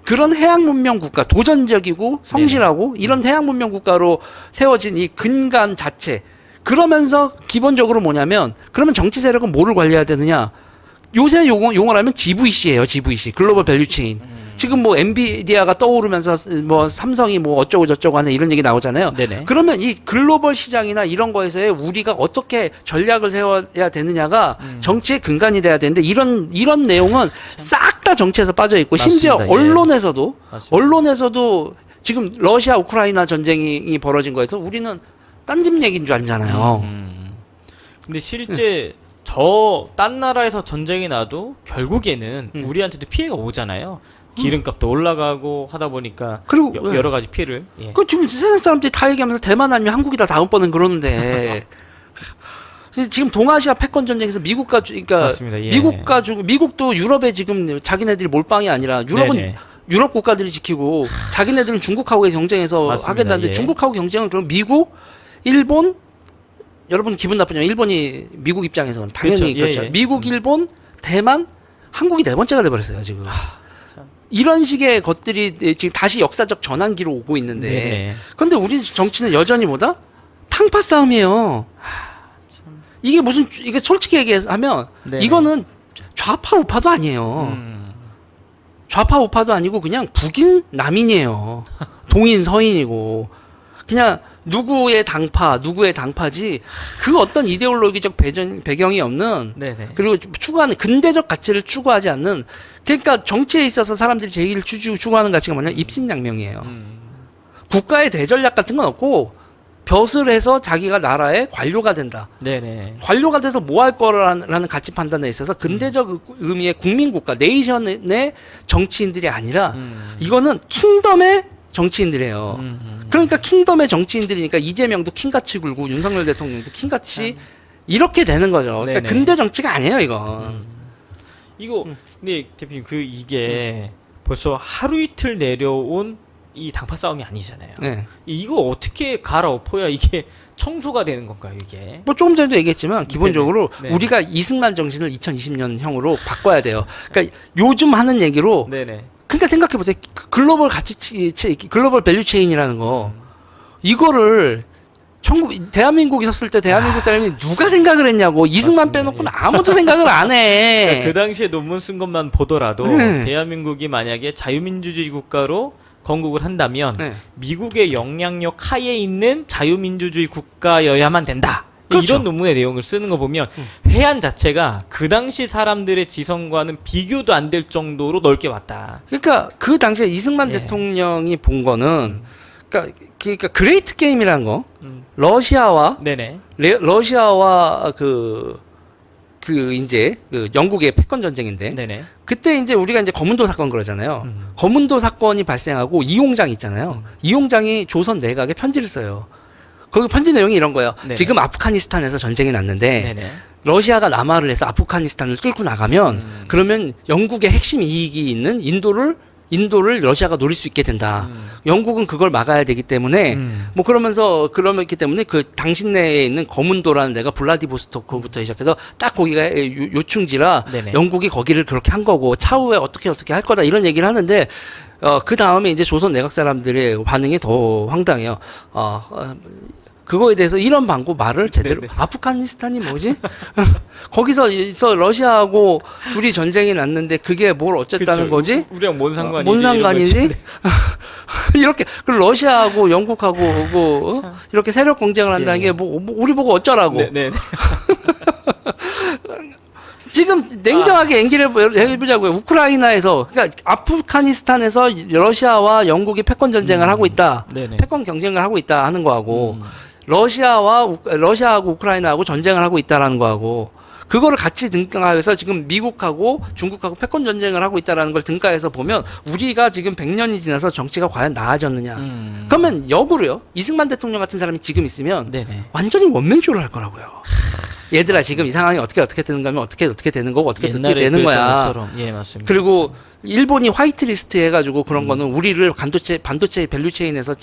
그런 해양 문명 국가, 도전적이고 성실하고 이런 해양 문명 국가로 세워진 이 근간 자체. 그러면서 기본적으로 뭐냐면 그러면 정치 세력은 뭐를 관리해야 되느냐? 요새 용어를 하면 GVC예요. GVC. 글로벌 밸류 체인. 지금 뭐 엔비디아가 떠오르면서 뭐 삼성이 뭐 어쩌고 저쩌고 하는 이런 얘기 나오잖아요. 네네. 그러면 이 글로벌 시장이나 이런 거에서의 우리가 어떻게 전략을 세워야 되느냐가 정치의 근간이 돼야 되는데 이런 내용은 싹 다 정치에서 빠져 있고 심지어 맞습니다. 예. 언론에서도 지금 러시아 우크라이나 전쟁이 벌어진 거에서 우리는 딴집 얘기인 줄 알잖아요. 근데 실제 저 딴 나라에서 전쟁이 나도 결국에는 우리한테도 피해가 오잖아요. 기름값도 올라가고 하다 보니까 그리고 여러 가지 피해를. 예. 그 지금 세상 사람들이 다 얘기하면서 대만 아니면 한국이다 다음번은 그러는데 지금 동아시아 패권 전쟁에서 그러니까 맞습니다. 예. 미국도 유럽에 지금 자기네들이 몰빵이 아니라 유럽은 네네. 유럽 국가들이 지키고 자기네들은 중국하고의 경쟁에서 맞습니다. 하겠다는데 예. 중국하고 경쟁은 그럼 미국, 일본 여러분 기분 나쁘지만 일본이 미국 입장에서는 당연히 그렇죠. 그렇죠. 예, 예. 미국, 일본, 대만, 한국이 네 번째가 돼버렸어요 지금. 이런 식의 것들이 지금 다시 역사적 전환기로 오고 있는데 네네. 근데 우리 정치는 여전히 뭐다? 탕파 싸움이에요. 이게 이게 솔직히 얘기하면 네네. 이거는 좌파 우파도 아니에요. 좌파 우파도 아니고 그냥 북인 남인이에요. 동인 서인이고 그냥 누구의 당파지 그 어떤 이데올로기적 배경이 없는 네네. 그리고 추구하는 근대적 가치를 추구하지 않는 그러니까 정치에 있어서 사람들이 제일 추구하는 가치가 뭐냐면 입신양명이에요. 국가의 대전략 같은 건 없고 벼슬 해서 자기가 나라의 관료가 된다. 네네. 관료가 돼서 뭐 할 거라는 가치 판단에 있어서 근대적 의미의 국민국가, 네이션의 정치인들이 아니라 이거는 킹덤의 정치인들이에요. 그러니까 킹덤의 정치인들이니까 이재명도 킹같이 굴고 윤석열 대통령도 킹같이 이렇게 되는 거죠. 그러니까 네네. 근대 정치가 아니에요, 이건. 이거 근데 대표님 이게 벌써 하루 이틀 내려온 이 당파 싸움이 아니잖아요. 네. 이거 어떻게 갈아엎어야 이게 청소가 되는 건가요, 이게? 뭐 조금 전에도 얘기했지만 기본적으로 네네. 우리가 이승만 정신을 2020년형으로 바꿔야 돼요. 그러니까 요즘 하는 얘기로 네네. 그러니까 생각해 보세요. 글로벌 글로벌 밸류 체인이라는 거 이거를 대한민국이 섰을 때 대한민국 사람이 누가 생각을 했냐고. 이승만 맞습니다. 빼놓고는 아무도 생각을 안 해. 그러니까 그 당시에 논문 쓴 것만 보더라도 네. 대한민국이 만약에 자유민주주의 국가로 건국을 한다면 네. 미국의 영향력 하에 있는 자유민주주의 국가여야만 된다. 그렇죠. 이런 논문의 내용을 쓰는 거 보면 해안 자체가 그 당시 사람들의 지성과는 비교도 안 될 정도로 넓게 봤다. 그러니까 그 당시에 이승만 예. 대통령이 본 거는 그러니까 그레이트 게임이라는 거 러시아와 네네. 러시아와 그 이제 그 영국의 패권 전쟁인데 네네. 그때 이제 우리가 이제 거문도 사건 그러잖아요. 거문도 사건이 발생하고 이용장이 있잖아요. 이용장이 조선 내각에 편지를 써요. 거기 편지 내용이 이런 거예요. 네네. 지금 아프가니스탄에서 전쟁이 났는데 네네. 러시아가 남하를 해서 아프가니스탄을 뚫고 나가면 그러면 영국의 핵심 이익이 있는 인도를 러시아가 노릴 수 있게 된다. 영국은 그걸 막아야 되기 때문에 뭐 그러기 때문에 그 당신 내에 있는 거문도라는 데가 블라디보스토크부터 시작해서 딱 거기가 요충지라 네네. 영국이 거기를 그렇게 한 거고 차후에 어떻게 할 거다 이런 얘기를 하는데 그 다음에 이제 조선 내각 사람들의 반응이 더 황당해요. 그거에 대해서 이런 방구 말을 제대로 네네. 아프가니스탄이 뭐지? 거기서 러시아하고 둘이 전쟁이 났는데 그게 뭘 어쨌다는 그쵸. 거지? 우리랑 뭔 상관이지? 뭔 이런 상관이지? 거지. 이렇게 그 러시아하고 영국하고 참. 이렇게 세력 경쟁을 한다는 예. 게 뭐 우리 보고 어쩌라고? 네네. 지금 냉정하게 얘기를 해보자고요. 우크라이나에서 그러니까 아프가니스탄에서 러시아와 영국이 패권 전쟁을 하고 있다. 네네. 패권 경쟁을 하고 있다 하는 거하고 러시아하고 우크라이나하고 전쟁을 하고 있다라는 거하고 그거를 같이 등가해서 지금 미국하고 중국하고 패권 전쟁을 하고 있다라는 걸 등가해서 보면 우리가 지금 100년이 지나서 정치가 과연 나아졌느냐. 그러면 역으로요. 이승만 대통령 같은 사람이 지금 있으면 네네. 완전히 원맨쇼를 할 거라고요. 얘들아 지금 이 상황이 어떻게 되는 거면 어떻게 되는 거고 어떻게 되는 거야. 것처럼. 예, 맞습니다. 그리고 일본이 화이트리스트 해가지고 그런 거는 우리를 반도체 밸류체인에서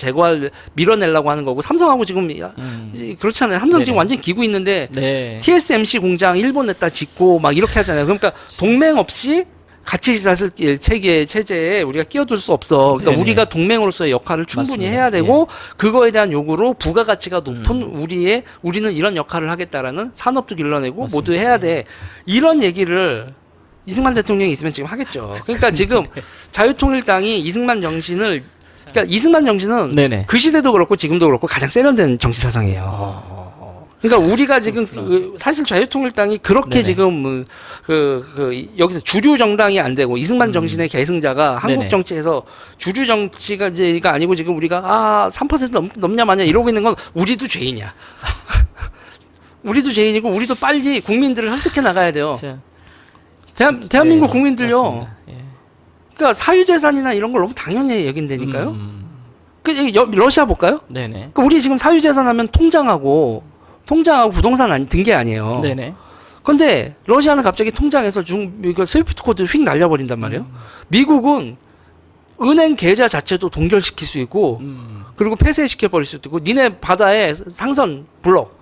밀어내려고 하는 거고 삼성하고 지금 그렇잖아요. 삼성 지금 네네. 완전히 기고 있는데 네. TSMC 공장 일본에다 짓고 막 이렇게 하잖아요. 그러니까 동맹 없이 가치 시사슬 체제에 우리가 끼어들 수 없어. 그러니까 네네. 우리가 동맹으로서의 역할을 충분히 맞습니다. 해야 되고 그거에 대한 요구로 부가가치가 높은 우리는 이런 역할을 하겠다라는 산업도 길러내고 맞습니다. 모두 해야 돼. 이런 얘기를 이승만 대통령이 있으면 지금 하겠죠. 그러니까 지금 자유통일당이 이승만 정신은 네네. 그 시대도 그렇고 지금도 그렇고 가장 세련된 정치 사상이에요. 그러니까 우리가 지금 사실 자유통일당이 그렇게 네네. 지금 여기서 주류 정당이 안 되고 이승만 정신의 계승자가 한국 네네. 정치에서 주류 정치가 아니고 지금 우리가 3% 넘냐 마냐 이러고 있는 건 우리도 죄인이야. 우리도 죄인이고 우리도 빨리 국민들을 설득해 나가야 돼요. 대한민국 네, 국민들요. 맞습니다. 예. 그러니까 사유재산이나 이런 걸 너무 당연히 여긴다니까요. 러시아 볼까요? 네네. 그러니까 우리 지금 사유재산 하면 통장하고 부동산 등기 아니에요. 네네. 근데 러시아는 갑자기 통장에서 이거 스위프트 코드 휙 날려버린단 말이에요. 미국은 은행 계좌 자체도 동결시킬 수 있고 그리고 폐쇄시켜버릴 수도 있고 니네 바다에 상선 블록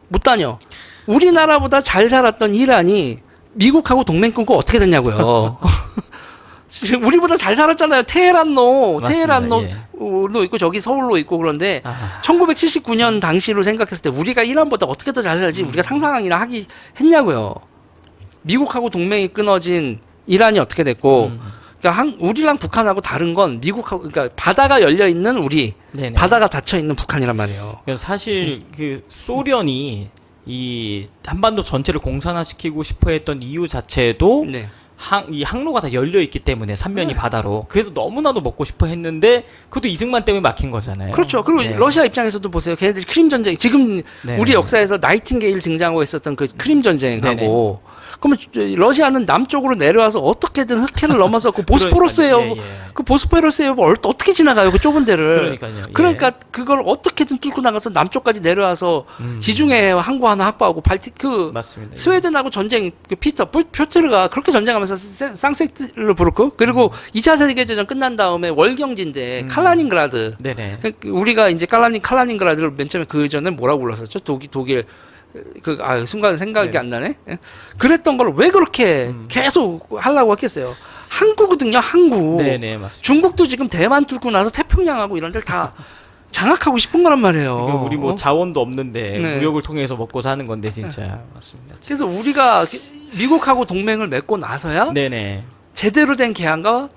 못 다녀. 우리나라보다 잘 살았던 이란이 미국하고 동맹 끊고 어떻게 됐냐고요. 지금 우리보다 잘 살았잖아요. 테헤란로 있고 저기 서울로 있고 그런데 1979년 당시로 생각했을 때 우리가 이란보다 어떻게 더 잘 살지 우리가 상상이나 하기 했냐고요. 미국하고 동맹이 끊어진 이란이 어떻게 됐고 그러니까 우리랑 북한하고 다른 건 미국하고 그러니까 바다가 열려 있는 우리 네네. 바다가 닫혀 있는 북한이란 말이에요. 그래서 사실 그 소련이 이 한반도 전체를 공산화시키고 싶어했던 이유 자체도 네. 이 항로가 다 열려 있기 때문에 삼면이 바다로 그래서 너무나도 먹고 싶어 했는데 그것도 이승만 때문에 막힌 거잖아요. 그렇죠. 그리고 네. 러시아 입장에서도 보세요. 걔네들이 크림 전쟁 지금 네네. 우리 역사에서 나이팅게일 등장하고 있었던 그 크림 전쟁하고 네네. 그러면 러시아는 남쪽으로 내려와서 어떻게든 흑해를 넘어서 그 보스포러스에요. 그러니까요. 예, 예. 그 보스포러스에요. 어떻게 지나가요? 그 좁은 데를. 그러니까요. 예. 그러니까 그걸 어떻게든 뚫고 나가서 남쪽까지 내려와서 지중해 항구 하나 확보하고 맞습니다. 스웨덴하고 전쟁 피터 표트르가 그렇게 전쟁하면서 상세르부르크 그리고 2차 세계대전 끝난 다음에 월경지인데 칼라닌그라드 네네. 우리가 이제 칼라닌그라드를 맨 처음에 그 전에 뭐라고 불렀었죠? 독일 순간 생각이 네네. 안 나네. 그랬던 걸 왜 그렇게 계속 하려고 했겠어요? 항구거든요, 항구. 네네 맞습니다. 중국도 지금 대만 뚫고 나서 태평양하고 이런 데를 다 장악하고 싶은 거란 말이에요. 그러니까 우리 뭐 자원도 없는데 네. 무역을 통해서 먹고 사는 건데 진짜 맞습니다. 그래서 우리가 미국하고 동맹을 맺고 나서야 네네. 제대로 된 개항과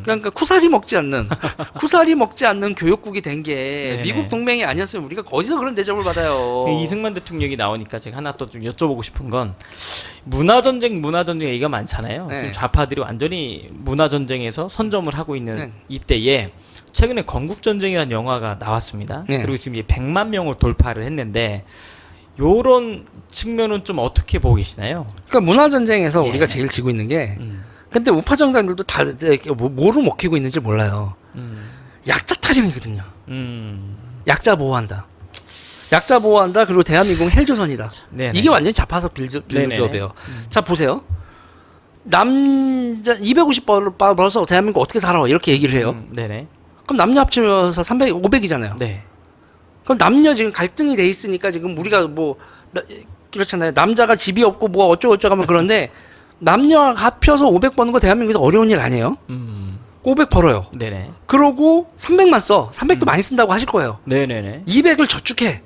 그러니까 쿠사리 먹지 않는 교육국이 된 게 네네. 미국 동맹이 아니었으면 우리가 어디서 그런 대접을 받아요. 이승만 대통령이 나오니까 제가 하나 또 좀 여쭤보고 싶은 건 문화전쟁 얘기가 많잖아요. 네. 지금 좌파들이 완전히 문화전쟁에서 선점을 하고 있는 네. 이때에 최근에 건국전쟁이라는 영화가 나왔습니다. 네. 그리고 지금 이제 100만 명을 돌파를 했는데 요런 측면은 좀 어떻게 보고 계시나요? 그러니까 문화전쟁에서 예. 우리가 제일 지고 있는 게 근데 우파 정당들도 다 뭐로 먹히고 있는지 몰라요. 약자 타령이거든요. 약자 보호한다. 약자 보호한다. 그리고 대한민국은 헬조선이다. 네네. 이게 완전히 좌파석 빌드업이에요. 자 보세요. 남자 250벌을 벌어서 대한민국 어떻게 살아? 이렇게 얘기를 해요. 네네. 그럼 남녀 합치면서 500이잖아요. 네. 그럼 남녀 지금 갈등이 돼 있으니까 지금 우리가 그렇잖아요. 남자가 집이 없고 뭐 어쩌고저쩌고 하면 그런데 남녀 합쳐서 500 버는 거 대한민국에서 어려운 일 아니에요. 500 벌어요. 네네. 그러고 300만 써. 300도 많이 쓴다고 하실 거예요. 네네네. 200을 저축해.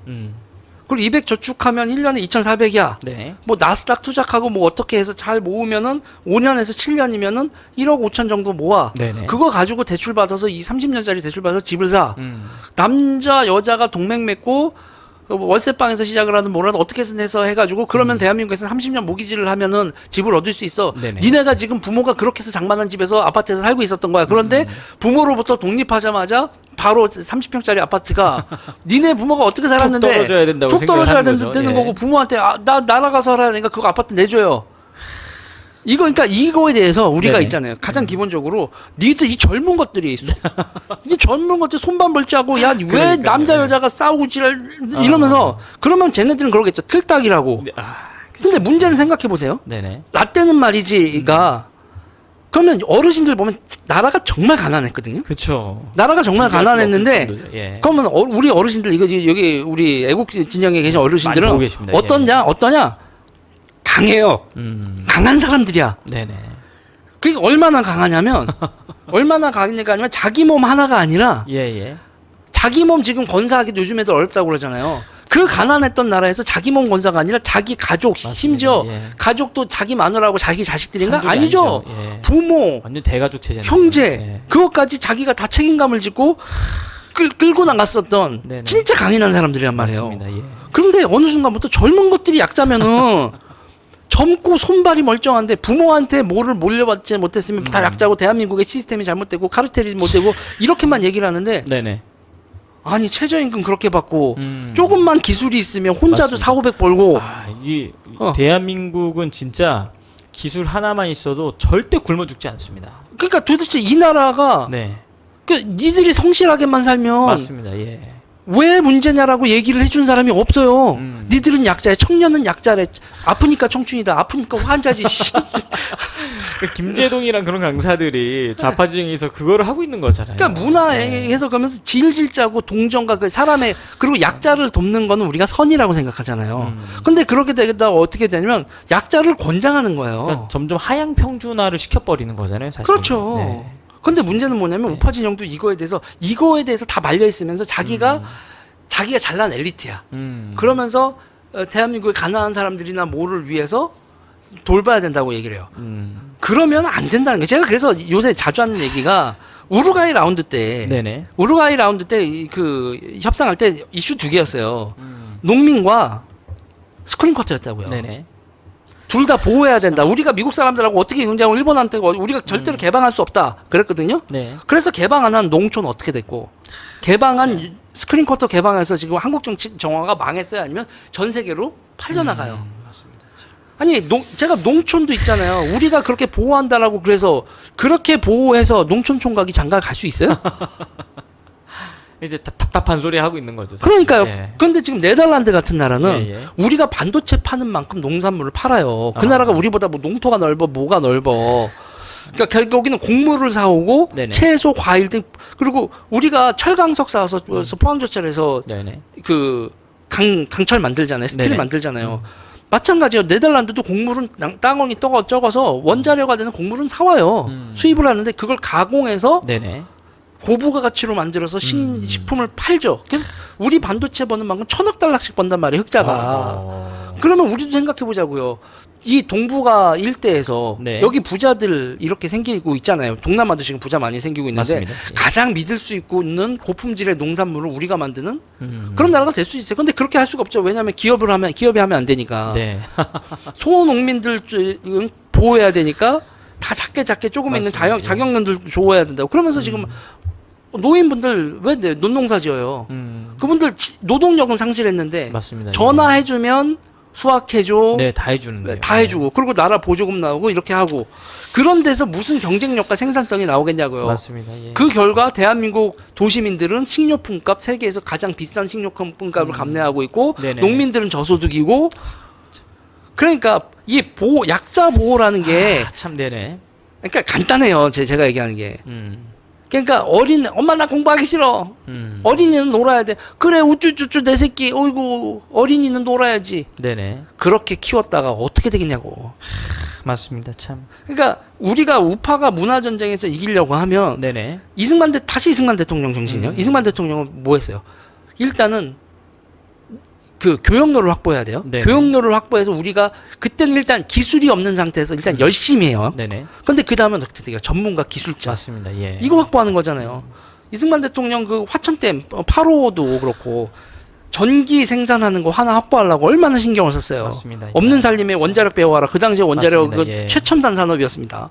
그리고 200 저축하면 1년에 2,400이야. 네. 뭐 나스닥 투자하고 뭐 어떻게 해서 잘 모으면은 5년에서 7년이면은 1억 5천 정도 모아. 네네. 그거 가지고 대출 받아서 이 30년짜리 대출 받아서 집을 사. 음. 남자 여자가 동맹 맺고 월세방에서 시작을 하든 뭐라도 어떻게 해서 해가지고 그러면 대한민국에서 30년 모기지를 하면은 집을 얻을 수 있어. 네네. 니네가 지금 부모가 그렇게 해서 장만한 집에서 아파트에서 살고 있었던 거야. 그런데 부모로부터 독립하자마자 바로 30평짜리 아파트가 니네 부모가 어떻게 살았는데 툭 떨어져야 된다고 툭 떨어져야 생각하는 거죠. 되는 예. 거고 부모한테 나 날아가서 살아야 되니까 그거 아파트 내줘요. 그러니까 이거에 대해서 우리가 네네. 있잖아요. 가장 기본적으로 니들 이 젊은 것들이 이 젊은 것들 손반벌 짜고 야 왜 그러니까요. 남자 여자가 싸우고 지랄 이러면서 그러면 쟤네들은 그러겠죠. 틀딱이라고. 네, 근데 문제는 생각해 보세요. 네네. 라떼는 말이지가 그러면 어르신들 보면 나라가 정말 가난했거든요. 그쵸. 나라가 정말 가난했는데 예. 그러면 우리 어르신들 이거 여기 우리 애국 진영에 계신 많이 어르신들은 보고 계십니다. 어떠냐? 강해요. 강한 사람들이야. 네네. 그게 얼마나 강하냐면 아니면 자기 몸 하나가 아니라 예예. 자기 몸 지금 건사하기도 요즘 애들 어렵다고 그러잖아요. 그 가난했던 나라에서 자기 몸 건사가 아니라 자기 가족 맞습니다. 심지어 예. 가족도 자기 마누라하고 자기 자식들인가? 한둘이 아니죠. 아니죠. 예. 부모, 완전 대가족 체제. 형제 그것까지 자기가 다 책임감을 짓고 끌고 나갔었던 네네. 진짜 강인한 사람들이란 말이에요. 맞습니다. 예. 그런데 어느 순간부터 젊은 것들이 약자면은 젊고 손발이 멀쩡한데 부모한테 뭐를 물려받지 못했으면 다 약자고 대한민국의 시스템이 잘못되고 카르텔이 못되고 이렇게만 얘기를 하는데 네네. 아니 최저임금 그렇게 받고 음. 조금만 기술이 있으면 혼자도 맞습니다. 4,500 벌고 이 어. 대한민국은 진짜 기술 하나만 있어도 절대 굶어 죽지 않습니다. 그러니까 도대체 이 나라가 네. 니들이 성실하게만 살면 맞습니다. 예. 왜 문제냐라고 얘기를 해준 사람이 없어요. 음. 니들은 약자야. 청년은 약자래. 아프니까 청춘이다. 아프니까 환자지. 그 김재동이랑 그런 강사들이 좌파 진영에서 그거를 하고 있는 거잖아요. 그러니까 문화에서 그러면서 질질 짜고 동정과 그 사람의 그리고 약자를 돕는 거는 우리가 선이라고 생각하잖아요. 근데 그렇게 되다 어떻게 되냐면 약자를 권장하는 거예요. 그러니까 점점 하향 평준화를 시켜버리는 거잖아요. 사실. 그렇죠. 네. 근데 문제는 뭐냐면 우파 진영도 이거에 대해서 다 말려 있으면서 자기가 잘난 엘리트야. 그러면서 대한민국의 가난한 사람들이나 뭐를 위해서 돌봐야 된다고 얘기를 해요. 그러면 안 된다는 거예요. 제가 그래서 요새 자주 하는 얘기가 우루과이 라운드 때 네네. 그 협상할 때 이슈 2개였어요. 농민과 스크린 쿼터였다고요. 네네. 둘 다 보호해야 된다. 우리가 미국 사람들하고 어떻게 경쟁하고 일본한테 우리가 절대로 개방할 수 없다. 그랬거든요. 네. 그래서 개방한 농촌 어떻게 됐고 개방한 스크린 쿼터 개방해서 지금 한국 정화가 망했어요? 아니면 전 세계로 팔려나가요? 아니 제가 농촌도 있잖아요. 우리가 그렇게 보호한다라고 그래서 그렇게 보호해서 농촌 총각이 장가 갈 수 있어요? 이제 답답한 소리 하고 있는 거죠. 사실. 그러니까요. 예. 그런데 지금 네덜란드 같은 나라는 예, 예. 우리가 반도체 파는 만큼 농산물을 팔아요. 그 아. 나라가 우리보다 뭐 농토가 넓어, 뭐가 넓어. 그러니까 결국에는 곡물을 사오고 네네. 채소, 과일 등 그리고 우리가 철강석 사와서 포항조철에서 네네. 그 강철 만들잖아요. 스틸 네네. 만들잖아요. 마찬가지예요. 네덜란드도 곡물은 땅원이 적어서 원자료가 되는 곡물은 사와요. 수입을 하는데 그걸 가공해서 네네. 고부가 가치로 만들어서 식품을 팔죠. 그래서 우리 반도체 버는 만큼 $1,000억 달러씩 번단 말이에요. 흑자가. 그러면 우리도 생각해 보자고요. 이 동북아 일대에서 네. 여기 부자들 이렇게 생기고 있잖아요. 동남아도 지금 부자 많이 생기고 있는데 맞습니다. 예. 가장 믿을 수 있는 고품질의 농산물을 우리가 만드는 그런 나라가 될 수 있어요. 근데 그렇게 할 수가 없죠. 왜냐하면 기업이 하면 안 되니까. 네. 소농민들 보호해야 되니까 다 작게 조금 있는 맞습니다. 예. 자경련들 보호해야 된다고. 그러면서 지금 노인분들 왜 논농사 지어요? 그분들 노동력은 상실했는데 맞습니다. 전화해주면 수확해줘. 네, 다 해주는데. 다 해주고 그리고 나라 보조금 나오고 이렇게 하고 그런 데서 무슨 경쟁력과 생산성이 나오겠냐고요. 맞습니다. 예. 그 결과 대한민국 도시민들은 식료품값 세계에서 가장 비싼 식료품값을 감내하고 있고 네네. 농민들은 저소득이고 그러니까 이 약자 보호라는 게 참 되네. 그러니까 간단해요. 제가 얘기하는 게. 그러니까 엄마 나 공부하기 싫어. 어린이는 놀아야 돼. 그래 우쭈쭈쭈 내 새끼. 어이구 어린이는 놀아야지. 네네. 그렇게 키웠다가 어떻게 되겠냐고. 맞습니다. 참. 그러니까 우리가 우파가 문화 전쟁에서 이기려고 하면 네네. 이승만 대통령 정신이요. 이승만 대통령은 뭐 했어요? 일단은 그 교역로를 확보해야 돼요. 네네. 교역로를 확보해서 우리가 그때는 일단 기술이 없는 상태에서 일단 열심히 해요. 네네. 근데 그 다음은 어떻게 돼요? 전문가 기술자. 맞습니다. 예. 이거 확보하는 거잖아요. 이승만 대통령 그 화천댐 8호도 그렇고 전기 생산하는 거 하나 확보하려고 얼마나 신경을 썼어요. 맞습니다. 예. 없는 살림에 원자력 배워와라. 그 당시에 원자력은 맞습니다. 예. 최첨단 산업이었습니다.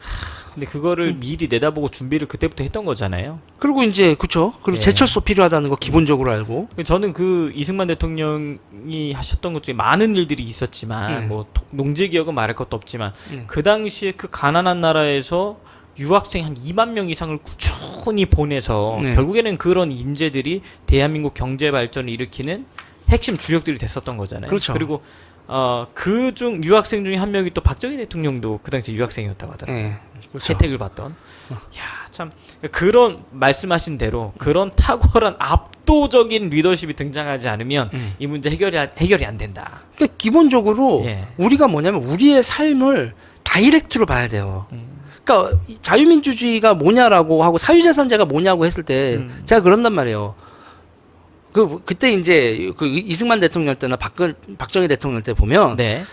근데 그거를 미리 내다보고 준비를 그때부터 했던 거잖아요. 그리고 이제 그쵸. 그리고 예. 제철소 필요하다는 거 기본적으로 알고. 저는 그 이승만 대통령이 하셨던 것 중에 많은 일들이 있었지만 뭐 농지 기업은 말할 것도 없지만 그 당시에 그 가난한 나라에서 유학생 한 2만 명 이상을 꾸준히 보내서 네. 결국에는 그런 인재들이 대한민국 경제 발전을 일으키는 핵심 주역들이 됐었던 거잖아요. 그렇죠. 그리고 그중 유학생 중에 한 명이 또 박정희 대통령도 그 당시 유학생이었다고 하더라고요. 네. 그렇죠. 혜택을 받던. 야, 참 그런 말씀하신 대로 그런 탁월한 압도적인 리더십이 등장하지 않으면 이 문제 해결이 안 된다. 그러니까 기본적으로 예. 우리가 뭐냐면 우리의 삶을 다이렉트로 봐야 돼요. 그러니까 자유민주주의가 뭐냐라고 하고 사유재산제가 뭐냐고 했을 때 제가 그런단 말이에요. 그때 이제 그 이승만 대통령 때나 박정희 대통령 때 보면 네.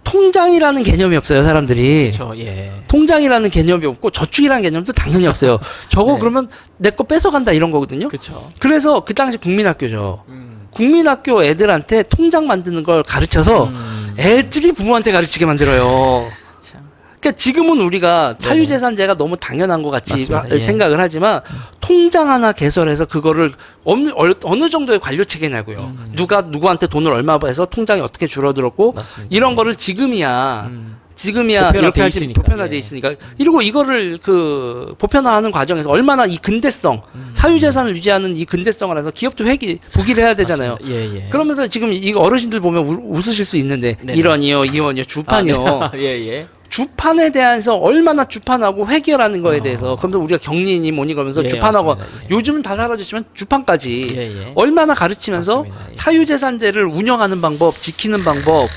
통장이라는 개념이 없어요, 사람들이. 그렇죠. 예. 통장이라는 개념이 없고 저축이라는 개념도 당연히 없어요. 저거 네. 그러면 내 거 뺏어간다 이런 거거든요. 그렇죠. 그래서 그 당시 국민학교죠. 국민학교 애들한테 통장 만드는 걸 가르쳐서 애들이 부모한테 가르치게 만들어요. 참. 그러니까 지금은 우리가 네네. 사유재산제가 너무 당연한 것 같이 맞습니다. 예. 생각을 하지만 통장 하나 개설해서 그거를 어느 정도의 관료 체계냐고요. 누가 누구한테 돈을 얼마 해서 통장이 어떻게 줄어들었고 맞습니다. 이런 거를 지금이야 보편화돼 이렇게 할수 있으니까. 보편화돼 예. 있으니까 이러고 이거를 그 보편화하는 과정에서 얼마나 이 근대성 사유재산을 유지하는 이 근대성을 해서 기업도 부기를 해야 되잖아요. 예, 예. 그러면서 지금 이거 어르신들 보면 웃으실 수 있는데 네네. 1원이요, 2원이요, 주판이요. 네. 예, 예. 주판에 대해서 얼마나 주판하고 회계라는 거에 대해서 그러면서 우리가 경리니 뭐니 그러면서 예, 주판하고 맞습니다. 예. 요즘은 다 사라졌지만 주판까지 예, 예. 얼마나 가르치면서 맞습니다. 예. 사유재산제를 운영하는 방법, 지키는 방법,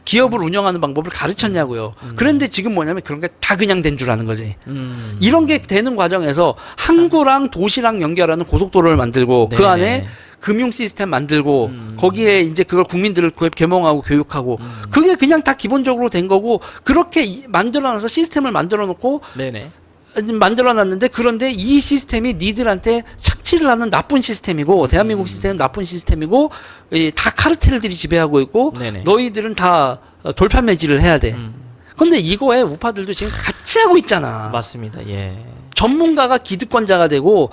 기업을 운영하는 방법을 가르쳤냐고요. 그런데 지금 뭐냐면 그런 게 다 그냥 된 줄 아는 거지. 이런 게 되는 과정에서 항구랑 도시랑 연결하는 고속도로를 만들고 그 네네. 안에 금융 시스템 만들고 거기에 이제 그걸 국민들을 계몽하고 교육하고 그게 그냥 다 기본적으로 된 거고 그렇게 만들어놔서 시스템을 만들어 놓고 네네. 만들어놨는데 그런데 이 시스템이 니들한테 착취를 하는 나쁜 시스템이고 대한민국 시스템은 나쁜 시스템이고 다 카르텔들이 지배하고 있고 네네. 너희들은 다 돌팔매질을 해야 돼. 근데 이거에 우파들도 지금 같이 하고 있잖아. 맞습니다. 예. 전문가가 기득권자가 되고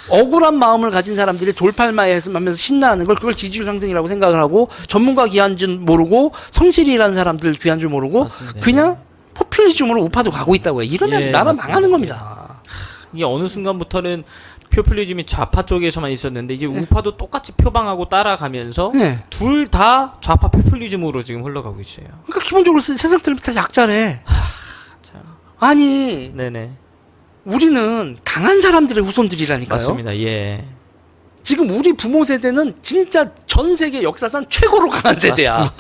억울한 마음을 가진 사람들이 돌팔매하면서 신나하는 걸 그걸 지지율 상승이라고 생각을 하고 전문가 귀한 줄 모르고 성실이라는 사람들 귀한 줄 모르고 맞습니다. 그냥 포퓰리즘으로 우파도 가고 있다고요. 이러면 예, 나라 맞습니다. 망하는 겁니다. 이게 어느 순간부터는 포퓰리즘이 좌파 쪽에서만 있었는데 이제 우파도 똑같이 표방하고 따라가면서 네. 둘 다 좌파 포퓰리즘으로 지금 흘러가고 있어요. 그러니까 기본적으로 세상 사람들 다 약자래. 참. 아니 네네. 우리는 강한 사람들의 후손들이라니까요. 맞습니다. 예. 지금 우리 부모 세대는 진짜 전 세계 역사상 최고로 강한 세대야.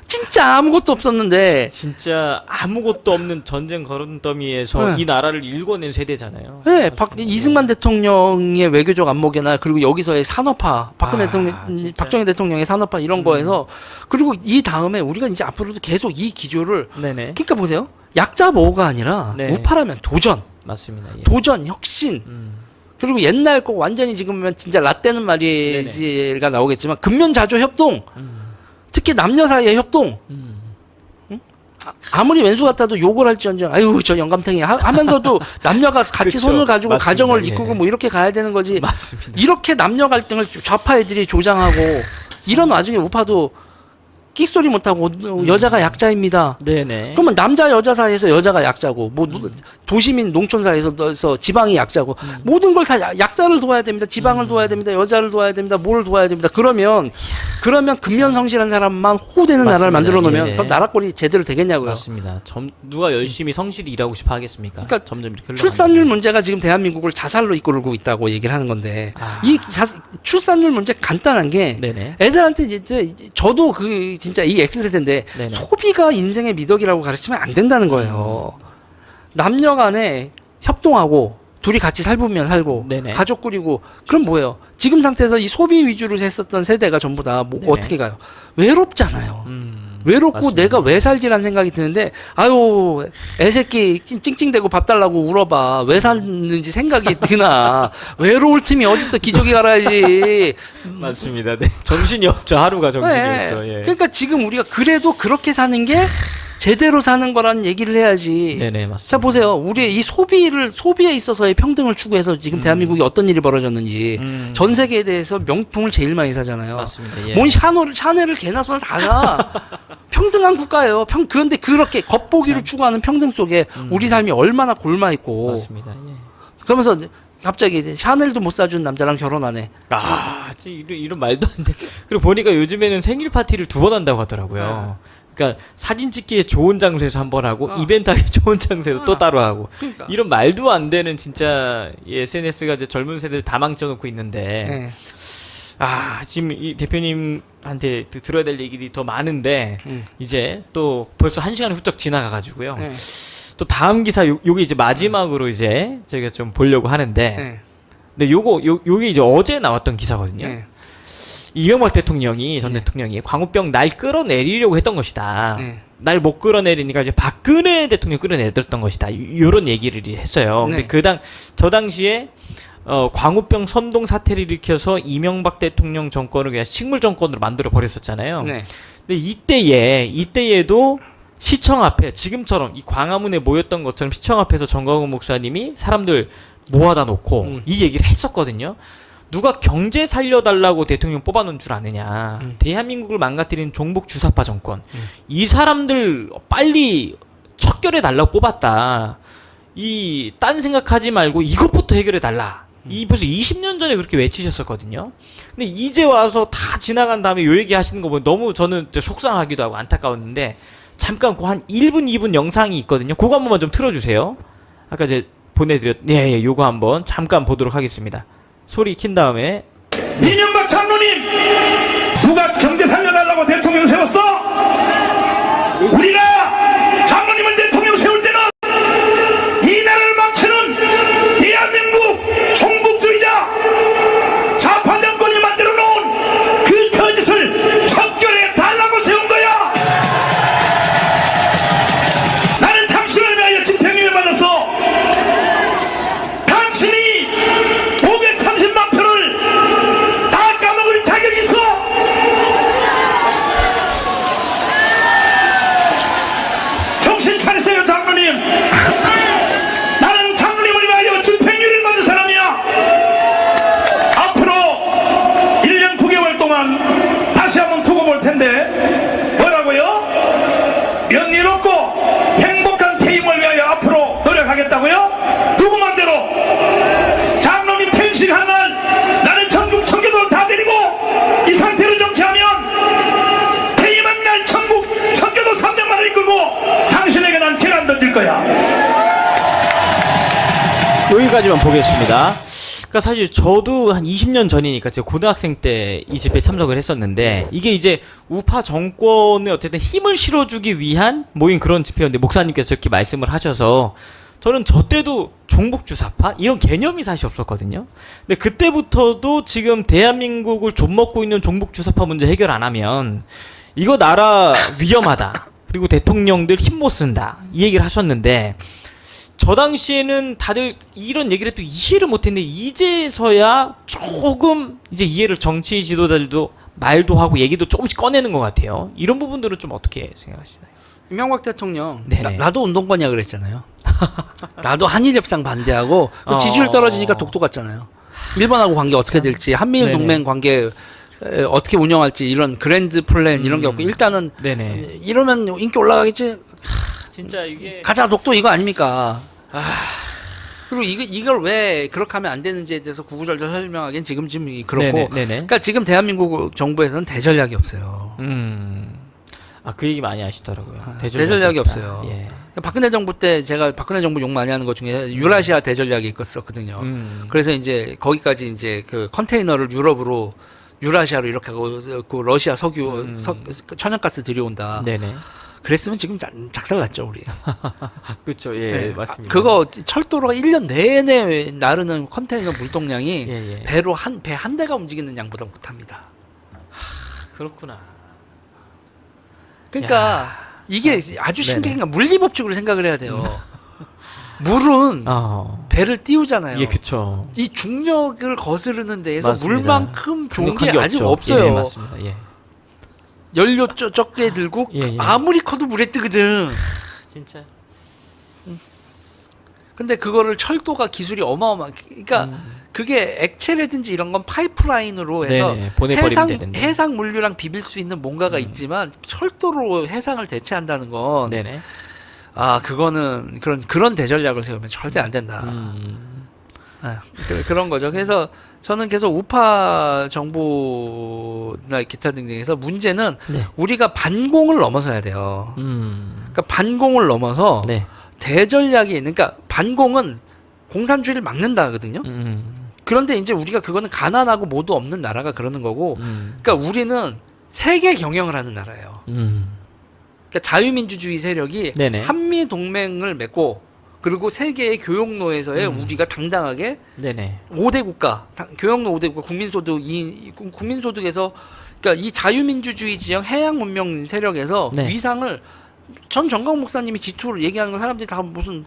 진짜 진짜 아무것도 없었는데 진짜 아무것도 없는 전쟁 거름더미에서 네. 이 나라를 일궈낸 세대잖아요. 네, 이승만 대통령의 외교적 안목이나 그리고 여기서의 산업화, 진짜. 박정희 대통령의 산업화 이런 거에서 그리고 이 다음에 우리가 이제 앞으로도 계속 이 기조를 네네. 그러니까 보세요. 약자 보호가 아니라 네. 우파라면 도전, 맞습니다. 예. 도전, 혁신. 그리고 옛날 거 완전히 지금은 진짜 라떼는 말이가 나오겠지만 근면자조 협동, 특히 남녀 사이의 협동. 아무리 왼수 같아도 욕을 할지언정 아유 저 영감탱이 하면서도 남녀가 같이 그쵸. 손을 가지고 맞습니다. 가정을 예. 이끌고 뭐 이렇게 가야 되는 거지. 맞습니다. 이렇게 남녀 갈등을 좌파 애들이 조장하고 이런 와중에 우파도 끽소리 못하고 여자가 약자입니다. 네네. 그러면 남자 여자 사이에서 여자가 약자고 뭐 도시민 농촌 사이에서 지방이 약자고 모든 걸 다 약자를 도와야 됩니다. 지방을 도와야 됩니다. 여자를 도와야 됩니다. 뭘 도와야 됩니다. 그러면 근면성실한 사람만 호되는 나라를 맞습니다. 만들어 놓으면 예. 그럼 나라꼴이 제대로 되겠냐고요. 맞습니다. 누가 열심히 성실히 일하고 싶어 하겠습니까? 그러니까 점점 이렇게 출산율 문제가 지금 대한민국을 자살로 이끌고 있다고 얘기를 하는 건데 아. 이 출산율 문제 간단한 게 네네. 애들한테 이제 저도 그 진짜 이 X세대인데 네네. 소비가 인생의 미덕이라고 가르치면 안 된다는 거예요. 남녀 간에 협동하고 둘이 같이 살면 살고 네네. 가족 꾸리고 그럼 뭐예요? 지금 상태에서 이 소비 위주로 했었던 세대가 전부 다 뭐 네네. 어떻게 가요? 외롭잖아요. 외롭고 맞습니다. 내가 왜 살지라는 생각이 드는데 아유 애새끼 찡찡대고 밥 달라고 울어봐 왜 살는지 생각이 드나 외로울 틈이 어딨어 기저귀 갈아야지. 맞습니다. 네. 정신이 없죠. 하루가 정신이 네. 없죠. 예. 그러니까 지금 우리가 그래도 그렇게 사는 게 제대로 사는 거라는 얘기를 해야지. 네네 맞습니다. 자 보세요. 우리의 이 소비에 있어서의 평등을 추구해서 지금 대한민국이 어떤 일이 벌어졌는지 전 세계에 대해서 명품을 제일 많이 사잖아요. 맞습니다. 예. 뭔 샤넬을 개나 소나 다 사. 평등한 국가예요. 그런데 그렇게 겉보기를 추구하는 평등 속에 우리 삶이 얼마나 골마 있고. 맞습니다. 예. 그러면서 갑자기 이제 샤넬도 못 사준 남자랑 결혼하네. 아, 이런 말도 안 돼. 그리고 보니까 요즘에는 생일 파티를 2번 한다고 하더라고요. 그러니까 사진 찍기에 좋은 장소에서 한 번 하고 이벤트하기 좋은 장소에서 또 따로 하고 그러니까. 이런 말도 안 되는 진짜 이 SNS가 이제 젊은 세대를 다 망쳐놓고 있는데 네. 아 지금 이 대표님한테 들어야 될 얘기들이 더 많은데 이제 또 벌써 1시간이 훌쩍 지나가가지고요. 네. 또 다음 기사 요게 이제 마지막으로 이제 저희가 좀 보려고 하는데 네. 근데 요게 이제 어제 나왔던 기사거든요. 네. 이명박 대통령이 전 대통령이 광우병 날 끌어내리려고 했던 것이다. 네. 날 못 끌어내리니까 이제 박근혜 대통령 끌어내렸던 것이다. 요런 얘기를 했어요. 네. 근데 저 당시에 광우병 선동 사태를 일으켜서 이명박 대통령 정권을 그냥 식물 정권으로 만들어 버렸었잖아요. 네. 근데 이때에도 시청 앞에 지금처럼 이 광화문에 모였던 것처럼 시청 앞에서 정광훈 목사님이 사람들 모아다 놓고 이 얘기를 했었거든요. 누가 경제 살려달라고 대통령 뽑아놓은 줄 아느냐. 대한민국을 망가뜨리는 종북 주사파 정권. 이 사람들 빨리 척결해 달라고 뽑았다. 딴 생각하지 말고 이것부터 해결해 달라. 벌써 20년 전에 그렇게 외치셨었거든요. 근데 이제 와서 다 지나간 다음에 요 얘기 하시는 거 보면 너무 저는 속상하기도 하고 안타까웠는데 잠깐 그 한 1분, 2분 영상이 있거든요. 그거 한 번만 좀 틀어주세요. 아까 이제 예, 요거 한번 잠깐 보도록 하겠습니다. 소리 킨 다음에 이명박 장로님 누가 경제 살려달라고 대통령 세웠어? 우리가 장로님을 대통령 세울 때는 이 나라를 망치는 대한민국 종북주의자 좌파 정권이 만들어 놓은 그 거짓을 척결해 달라고 세운 거야. 나는 당신을 위하여 집행유예 받았어. 당신이 530만 표를 다 까먹을 자격이 있어. 정신 차리세요 장로님. 나는 장로님을 위하여 집행유예를 받은 사람이야. 앞으로 1년 9개월 동안 다시 한번 두고 볼 텐데 뭐라고요? 명예롭고 행복한 퇴임을 위하여 앞으로 노력하겠다고요? 누구 맘대로? 장로님 퇴임식 한 날 나는 전국 청교도를 다 데리고 이 상태로 정치하면 퇴임한 날 전국 청교도 300만을 이끌고 당신에게 난 계란 던질 거야. 여기까지만 보겠습니다. 그러니까 사실 저도 한 20년 전이니까 제가 고등학생 때 이 집회에 참석을 했었는데 이게 이제 우파 정권에 어쨌든 힘을 실어주기 위한 모임 그런 집회였는데 목사님께서 이렇게 말씀을 하셔서 저는 저 때도 종북주사파 이런 개념이 사실 없었거든요. 근데 그때부터도 지금 대한민국을 좀먹고 있는 종북주사파 문제 해결 안 하면 이거 나라 위험하다. 그리고 대통령들 힘 못 쓴다. 이 얘기를 하셨는데 저 당시에는 다들 이런 얘기를 또 이해를 못했는데 이제서야 조금 이제 이해를 정치 지도자들도 말도 하고 얘기도 조금씩 꺼내는 것 같아요. 이런 부분들은 좀 어떻게 생각하시나요? 이명박 대통령 네네. 나도 운동권이야 그랬잖아요. 나도 한일 협상 반대하고 지지율 떨어지니까 독도 갔잖아요. 일본하고 관계 어떻게 될지 한미일 네네. 동맹 관계 어떻게 운영할지 이런 그랜드 플랜 이런 게 없고 일단은 네네. 이러면 인기 올라가겠지. 진짜 이게 가자 독도 이거 아닙니까? 그리고 이걸 왜 그렇게 하면 안 되는지에 대해서 구구절절 설명하기엔 지금 그렇고. 네네. 그러니까 지금 대한민국 정부에서는 대전략이 없어요. 아, 그 얘기 많이 하시더라고요. 대전략이 없다. 없어요. 예. 박근혜 정부 때 제가 박근혜 정부 욕 많이 하는 것 중에 유라시아 대전략이 있었거든요. 그래서 이제 거기까지 이제 그 컨테이너를 유럽으로 유라시아로 이렇게 하고 그 러시아 석유 천연가스 들여온다. 네네. 그랬으면 지금 작살났죠 우리. 그렇죠. 예, 네. 맞습니다. 그거 철도로가 1년 내내 나르는 컨테이너 물동량이 예, 예. 배로 배 한 대가 움직이는 양보다 못합니다. 그렇구나. 그러니까 이게 아주 신기한 게 물리법칙으로 생각을 해야 돼요. 물은 배를 띄우잖아요. 예, 그렇죠. 이 중력을 거스르는 데에서 맞습니다. 물만큼 좋은 게 관계 아직 없죠. 없어요. 예, 맞습니다. 예. 연료 적게 들고 예, 예. 아무리 커도 물에 뜨거든. 진짜. 근데 그거를 철도가 기술이 그러니까 그게 액체라든지 이런 건 파이프라인으로 해서 네네, 보내버리면 되는데. 해상 물류랑 비빌 수 있는 뭔가가 있지만 철도로 해상을 대체한다는 건 네네. 그거는 그런 대전략을 세우면 절대 안 된다. 그런 거죠. 그래서 저는 계속 우파 정부나 기타 등등에서 문제는 네. 우리가 반공을 넘어서야 돼요. 그러니까 반공을 넘어서 네. 대전략이 그러니까 반공은 공산주의를 막는다거든요. 그런데 이제 우리가 그거는 가난하고 모두 없는 나라가 그러는 거고, 그러니까 우리는 세계 경영을 하는 나라예요. 그러니까 자유민주주의 세력이 네네. 한미 동맹을 맺고 그리고 세계의 교역로에서의 우리가 당당하게 네네. 5대 국가, 교역로 5대 국가, 국민소득에서 그러니까 이 자유민주주의 지형 해양 문명 세력에서 네. 위상을 전 정강 목사님이 G2를 얘기하는 건 사람들이 다 무슨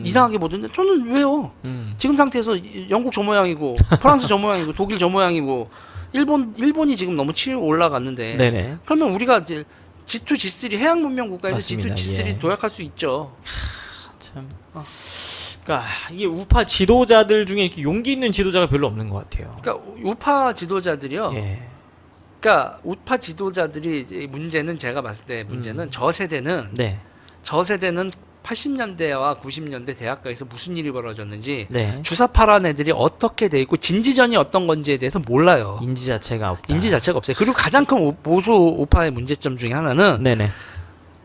이상하게 보던데 저는 왜요? 지금 상태에서 영국 저 모양이고 프랑스 저 모양이고 독일 저 모양이고 일본이 지금 너무 치고 올라갔는데 네네. 그러면 우리가 이제 G2, G3 해양 문명 국가에서 맞습니다. G2, G3 예. 도약할 수 있죠. 참. 그러니까 이게 우파 지도자들 중에 이렇게 용기 있는 지도자가 별로 없는 것 같아요. 그러니까 우파 지도자들이요. 예. 그러니까 우파 지도자들이 이제 문제는 제가 봤을 때 문제는 저 세대는 네. 80년대와 90년대 대학가에서 무슨 일이 벌어졌는지 네. 주사파란 애들이 어떻게 돼 있고 진지전이 어떤 건지에 대해서 몰라요. 인지 자체가 없다. 인지 자체가 없어요. 그리고 가장 큰 보수 우파의 문제점 중에 하나는 네네.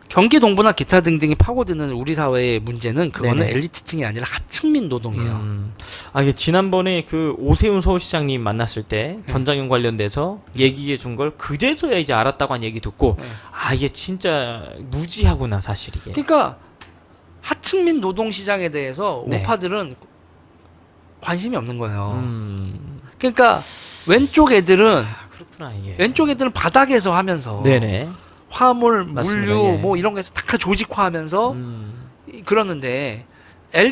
경기 동부나 기타 등등이 파고드는 우리 사회의 문제는 그거는 네네. 엘리트층이 아니라 하층민 노동이에요. 이게 지난번에 그 오세훈 서울시장님 만났을 때 전장현 관련돼서 얘기해 준 걸 그제서야 이제 알았다고 한 얘기 듣고 네. 이게 진짜 무지하구나 사실 이게. 그러니까 하층민 노동 시장에 대해서 네. 우파들은 관심이 없는 거예요. 그러니까 왼쪽 애들은 그렇구나 이게. 왼쪽 애들은 바닥에서 하면서 네네. 화물, 맞습니다. 물류 예. 뭐 이런 거에서 다 조직화하면서 그러는데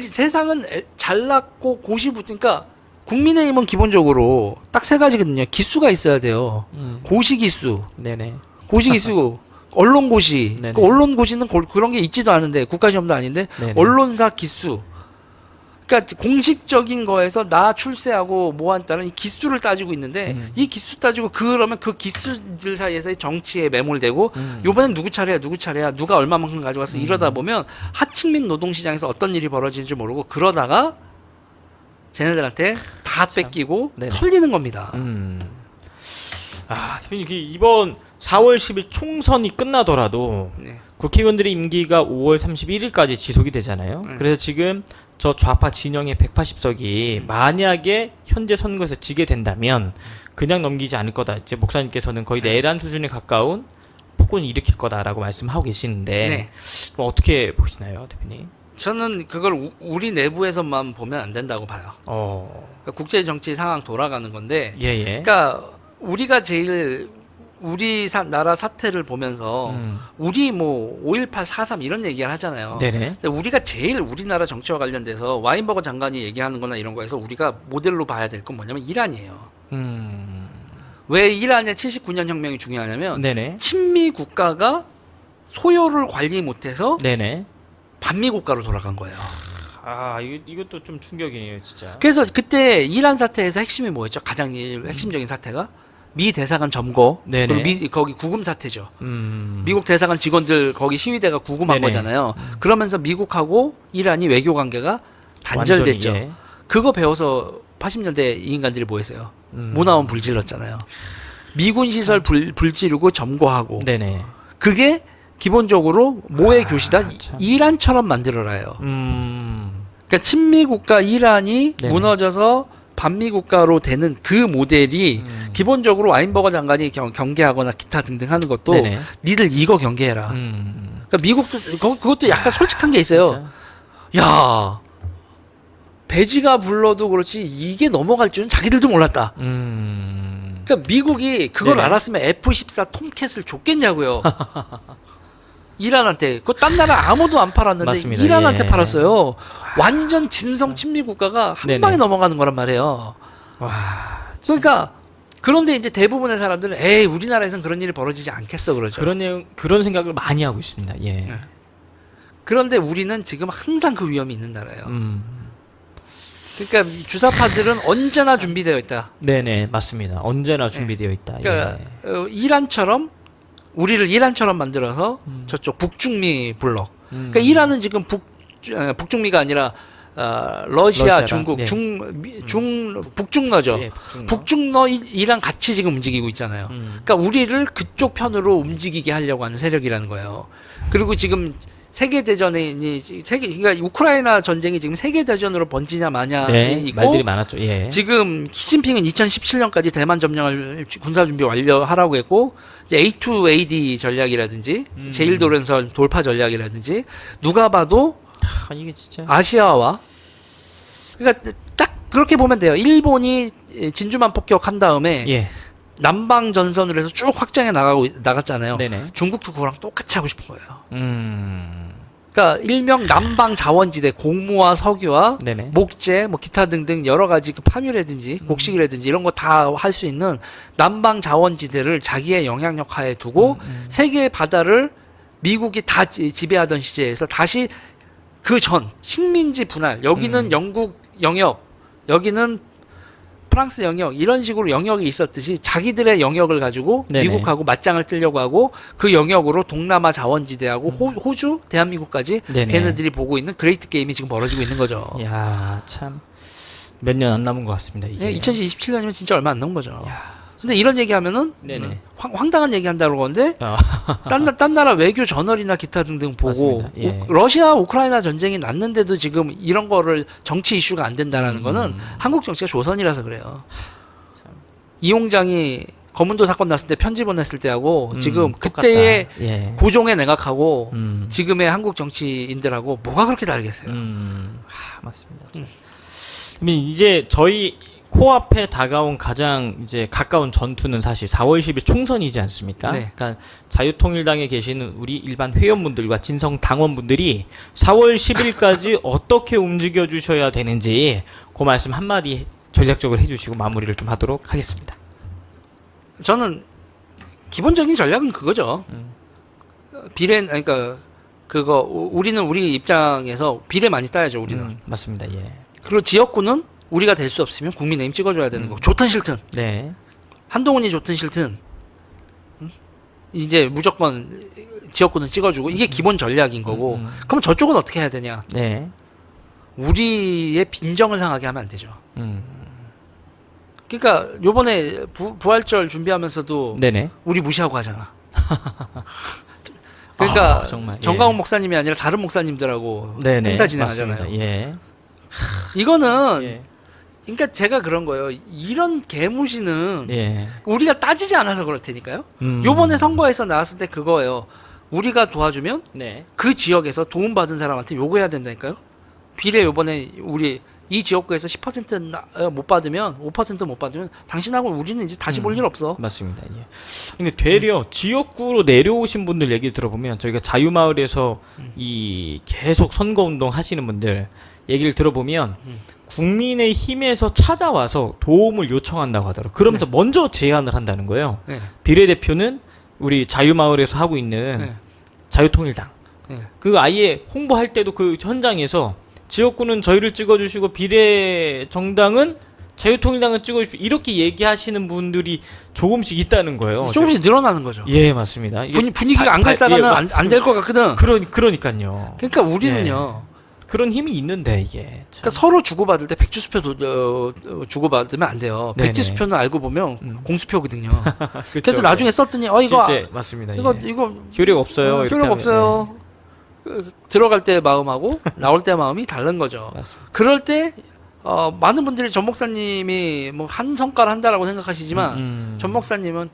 세상은 잘났고 고시붙으니까 국민의힘은 기본적으로 딱 세 가지거든요. 기수가 있어야 돼요. 고시기수, 네네. 고시기수, 언론고시. 네네. 그 언론고시는 그런 게 있지도 않은데 국가시험도 아닌데 네네. 언론사 기수. 그러니까 공식적인 거에서 나 출세하고 뭐 한다는 이 기수를 따지고 있는데 이 기수 따지고 그러면 그 기수들 사이에서 정치에 매몰되고 요번엔 누구 차례야 누가 얼마만큼 가져가서 이러다 보면 하층민 노동시장에서 어떤 일이 벌어지는지 모르고 그러다가 쟤네들한테 다 뺏기고 네네. 털리는 겁니다. 대표님 이번 4월 10일 총선이 끝나더라도 네. 국회의원들의 임기가 5월 31일까지 지속이 되잖아요. 네. 그래서 지금 저 좌파 진영의 180석이 만약에 현재 선거에서 지게 된다면 그냥 넘기지 않을 거다. 이제 목사님께서는 거의 내란 수준에 가까운 폭군을 일으킬 거다라고 말씀하고 계시는데 네. 뭐 어떻게 보시나요, 대표님? 저는 그걸 우리 내부에서만 보면 안 된다고 봐요. 그러니까 국제 정치 상황 돌아가는 건데, 예. 그러니까 우리가 제일 우리 나라 사태를 보면서 우리 뭐 5.18, 4.3 이런 얘기를 하잖아요. 네네. 근데 우리가 제일 우리나라 정치와 관련돼서 와인버거 장관이 얘기하는 거나 이런 거에서 우리가 모델로 봐야 될 건 뭐냐면 이란이에요. 왜 이란의 79년 혁명이 중요하냐면 네네. 친미 국가가 소요를 관리 못해서 네네. 반미 국가로 돌아간 거예요. 이것도 좀 충격이네요, 진짜. 그래서 그때 이란 사태에서 핵심이 뭐였죠? 가장 핵심적인 사태가 미 대사관 점거, 네네. 그리고 거기 구금 사태죠. 미국 대사관 직원들 거기 시위대가 구금한 네네. 거잖아요. 그러면서 미국하고 이란이 외교 관계가 단절됐죠. 완전히, 예. 그거 배워서 80년대 이 인간들이 뭐 했어요? 문화원 불질렀잖아요. 미군 시설 불지르고 점거하고. 네네. 그게 기본적으로 모의 교시다 참. 이란처럼 만들어라요. 그러니까 친미 국가 이란이 네네. 무너져서 반미 국가로 되는 그 모델이 기본적으로 와인버거 장관이 경계하거나 기타 등등 하는 것도 네네. 니들 이거 경계해라. 그러니까 미국도 그것도 약간 솔직한 게 있어요. 진짜? 야, 배지가 불러도 그렇지 이게 넘어갈 줄은 자기들도 몰랐다. 그러니까 미국이 그걸 네네. 알았으면 F-14 톰캣을 줬겠냐고요. 이란한테. 그거 딴 나라 아무도 안 팔았는데 맞습니다. 이란한테 예. 팔았어요. 완전 진성 친미 국가가 한 네네. 방에 넘어가는 거란 말이에요. 그러니까 그런데 이제 대부분의 사람들은 에이 우리나라에선 그런 일이 벌어지지 않겠어 그러죠. 그런 생각을 많이 하고 있습니다. 예. 네. 그런데 우리는 지금 항상 그 위험이 있는 나라예요. 그러니까 이 주사파들은 언제나 준비되어 있다. 네네, 맞습니다. 언제나 준비되어 있다. 그러니까 예. 이란처럼 우리를 이란처럼 만들어서 저쪽 북중미 블록. 그러니까 이란은 지금 북중미가 아니라 러시아, 러시아랑, 중국, 네. 북중러죠. 예, 북중러. 북중러 이랑 같이 지금 움직이고 있잖아요. 그러니까 우리를 그쪽 편으로 움직이게 하려고 하는 세력이라는 거예요. 그리고 지금 세계 대전이 그러니까 우크라이나 전쟁이 지금 세계 대전으로 번지냐 마냐 네, 있고 말들이 많았죠. 예. 지금 시진핑은 2017년까지 대만 점령을 군사 준비 완료하라고 했고 이제 A2AD 전략이라든지 제1도련선 돌파 전략이라든지 누가 봐도 이게 진짜. 아시아와 그러니까 딱 그렇게 보면 돼요. 일본이 진주만 폭격한 다음에 예. 남방 전선으로 해서 쭉 확장해 나갔잖아요. 네네. 중국도 그거랑 똑같이 하고 싶은 거예요. 그러니까 일명 남방 자원지대 공무와 석유와 네네. 목재 뭐 기타 등등 여러 가지 그 파묘라든지 곡식이라든지 이런 거 다 할 수 있는 남방 자원지대를 자기의 영향력 하에 두고 세계의 바다를 미국이 다 지배하던 시제에서 다시 그 전 식민지 분할 여기는 영국 영역 여기는 프랑스 영역 이런 식으로 영역이 있었듯이 자기들의 영역을 가지고 네네. 미국하고 맞짱을 뜨려고 하고 그 영역으로 동남아 자원지대하고 호주, 대한민국까지 네네. 걔네들이 보고 있는 그레이트 게임이 지금 벌어지고 있는 거죠. 야, 참 몇 년 안 남은 것 같습니다. 이게. 예, 2027년이면 진짜 얼마 안 남은 거죠. 근데 이런 얘기하면은 네네. 황당한 얘기 한다고 그러는데 딴 나라 외교 저널이나 기타 등등 보고 맞습니다. 예. 러시아 우크라이나 전쟁이 났는데도 지금 이런 거를 정치 이슈가 안 된다라는 거는 한국 정치가 조선이라서 그래요. 이용장이 거문도 사건 났을 때 편지 보냈을 때하고 지금 똑같다. 그때의 예. 고종의 내각하고 지금의 한국 정치인들하고 뭐가 그렇게 다르겠어요. 맞습니다. 그러면 이제 저희 코앞에 다가온 가장 이제 가까운 전투는 사실 4월 10일 총선이지 않습니까? 네. 그러니까 자유통일당에 계시는 우리 일반 회원분들과 진성 당원분들이 4월 10일까지 어떻게 움직여 주셔야 되는지 그 말씀 한마디 전략적으로 해주시고 마무리를 좀 하도록 하겠습니다. 저는 기본적인 전략은 그거죠. 그러니까 그거 우리는 우리 입장에서 비례 많이 따야죠. 우리는. 맞습니다. 예. 그리고 지역구는 우리가 될 수 없으면 국민의힘 찍어줘야 되는 거고 좋든 싫든 네. 한동훈이 좋든 싫든 이제 무조건 지역구는 찍어주고 이게 기본 전략인 거고 그럼 저쪽은 어떻게 해야 되냐? 네. 우리의 빈정을 상하게 하면 안 되죠. 그러니까 요번에 부활절 준비하면서도 네네. 우리 무시하고 하잖아. 그러니까 정말, 예. 정강훈 목사님이 아니라 다른 목사님들하고 네네. 행사 진행하잖아요. 맞습니다. 예. 이거는 예. 그러니까 제가 그런 거예요. 이런 개무시는 예. 우리가 따지지 않아서 그럴 테니까요. 요번에 선거에서 나왔을 때 그거예요. 우리가 도와주면 네. 그 지역에서 도움받은 사람한테 요구해야 된다니까요. 비례 요번에 우리 이 지역구에서 10% 못 받으면 5% 못 받으면 당신하고 우리는 이제 다시 볼 일 없어. 맞습니다. 예. 근데 되려 지역구로 내려오신 분들 얘기 들어보면 저희가 자유마을에서 이 계속 선거운동 하시는 분들 얘기를 들어보면 국민의힘에서 찾아와서 도움을 요청한다고 하더라고요. 그러면서 먼저 제안을 한다는 거예요. 네. 비례대표는 우리 자유마을에서 하고 있는 네. 자유통일당. 네. 그 아예 홍보할 때도 그 현장에서 지역구는 저희를 찍어주시고 비례 정당은 자유통일당을 찍어주시고 이렇게 얘기하시는 분들이 조금씩 있다는 거예요. 조금씩 늘어나는 거죠. 예, 맞습니다. 이게 분위기가 안 갈다가는 안 될 것 같거든. 그러니까요. 그러니까 우리는요. 그런 힘이 있는데 이게. 참. 그러니까 서로 주고받을 때 백지수표도 주고받으면 안 돼요. 네네. 백지수표는 알고 보면 공수표거든요. 그쵸, 그래서 나중에 예. 썼더니 이거 실제 맞습니다. 이거 예. 이거 효력 없어요. 이렇게 효력 하면, 없어요. 들어갈 때 마음하고 나올 때 마음이 다른 거죠. 예. 맞습니다. 그럴 때 많은 분들이 전 목사님이 뭐 한 성과를 한다라고 생각하시지만 전 목사님은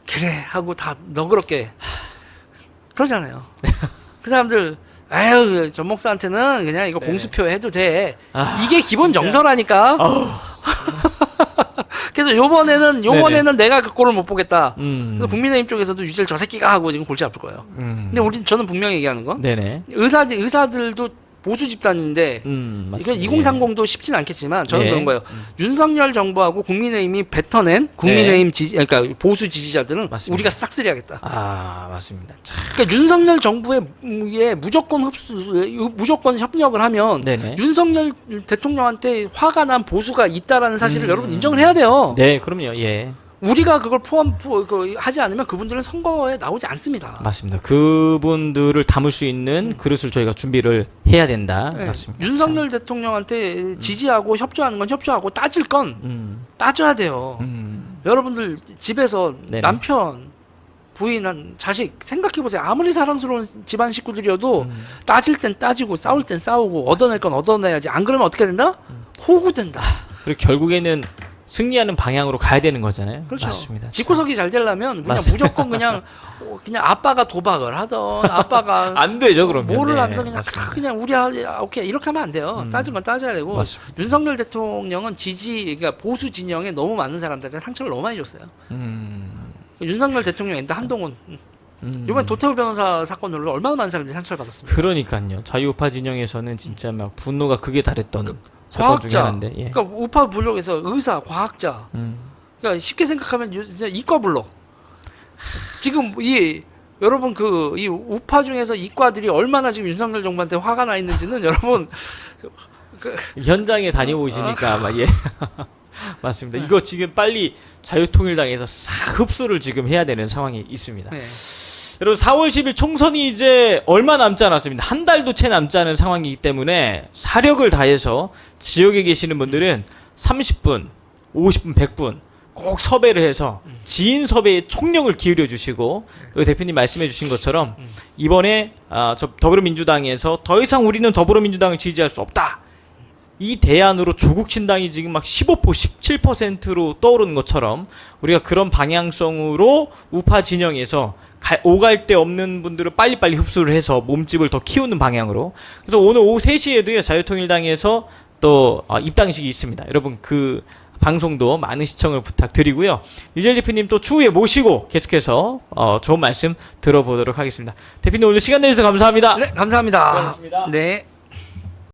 그래 하고 다 너그럽게 그러잖아요. 그 사람들 아유 전 목사한테는 그냥 이거 네. 공수표 해도 돼. 아, 이게 기본 진짜. 정서라니까. 그래서 요번에는 내가 그 꼴을 못 보겠다. 그래서 국민의힘 쪽에서도 유질 저 새끼가 하고 지금 골치 아플 거예요. 근데 저는 분명히 얘기하는 건 네네. 의사들도 보수 집단인데 이건 맞습니다. 2030도 쉽진 않겠지만 저는 예. 그런 거예요. 윤석열 정부하고 국민의힘이 뱉어낸 국민의힘 그러니까 보수 지지자들은 맞습니다. 우리가 싹쓸이하겠다. 아 맞습니다. 참. 그러니까 윤석열 정부에 무조건 무조건 협력을 하면 네네. 윤석열 대통령한테 화가 난 보수가 있다라는 사실을 여러분 인정을 해야 돼요. 네, 그럼요. 예. 우리가 그걸 하지 않으면 그분들은 선거에 나오지 않습니다. 맞습니다. 그분들을 담을 수 있는 그릇을 저희가 준비를 해야 된다. 네. 맞습니다. 윤석열 대통령한테 지지하고 협조하는 건 협조하고 따질 건 따져야 돼요. 여러분들 집에서 네네. 남편, 부인, 자식 생각해보세요. 아무리 사랑스러운 집안 식구들이어도 따질 땐 따지고 싸울 땐 싸우고 얻어낼 건 얻어내야지. 안 그러면 어떻게 된다? 호구된다. 그리고 결국에는 승리하는 방향으로 가야 되는 거잖아요. 그렇죠. 맞습니다. 집구석이 잘 되려면 그냥 맞습니다. 무조건 그냥 아빠가 도박을 하던 아빠가 안 되죠, 그러면. 뭐를 네, 하면서 그냥 맞습니다. 그냥 오케이 이렇게 하면 안 돼요. 따진 건 따져야 되고 맞습니다. 윤석열 대통령은 그러니까 보수 진영에 너무 많은 사람들한테 상처를 너무 많이 줬어요. 윤석열 대통령인데 한동훈 이번 도태우 변호사 사건으로 얼마나 많은 사람들이 상처를 받았습니까? 그러니까요. 자유우파 진영에서는 진짜 막 분노가 극에 달했던 사건 중에 과학자, 하나인데. 예. 그러니까 우파 블록에서 의사, 과학자, 그러니까 쉽게 생각하면 진짜 이과 블록. 지금 여러분 이 우파 중에서 이과들이 얼마나 지금 윤석열 정부한테 화가 나 있는지는 여러분 현장에 다녀오시니까 아마 예. 맞습니다. 이거 지금 빨리 자유통일당에서 싹 흡수를 지금 해야 되는 상황이 있습니다. 네. 여러분 4월 10일 총선이 이제 얼마 남지 않았습니다. 한 달도 채 남지 않은 상황이기 때문에 사력을 다해서 지역에 계시는 분들은 30분, 50분, 100분 꼭 섭외를 해서 지인 섭외에 총력을 기울여 주시고 대표님 말씀해 주신 것처럼 이번에 저 더불어민주당에서 더 이상 우리는 더불어민주당을 지지할 수 없다. 이 대안으로 조국 신당이 지금 막 15%, 17%로 떠오르는 것처럼 우리가 그런 방향성으로 우파 진영에서 오갈 데 없는 분들을 빨리빨리 흡수를 해서 몸집을 더 키우는 방향으로. 그래서 오늘 오후 3시에도요 자유통일당에서 또 입당식이 있습니다. 여러분 그 방송도 많은 시청을 부탁드리고요. 유재일 대표님 또 추후에 모시고 계속해서 좋은 말씀 들어보도록 하겠습니다. 대표님 오늘 시간 내주셔서 감사합니다. 네, 감사합니다. 수고하셨습니다. 네.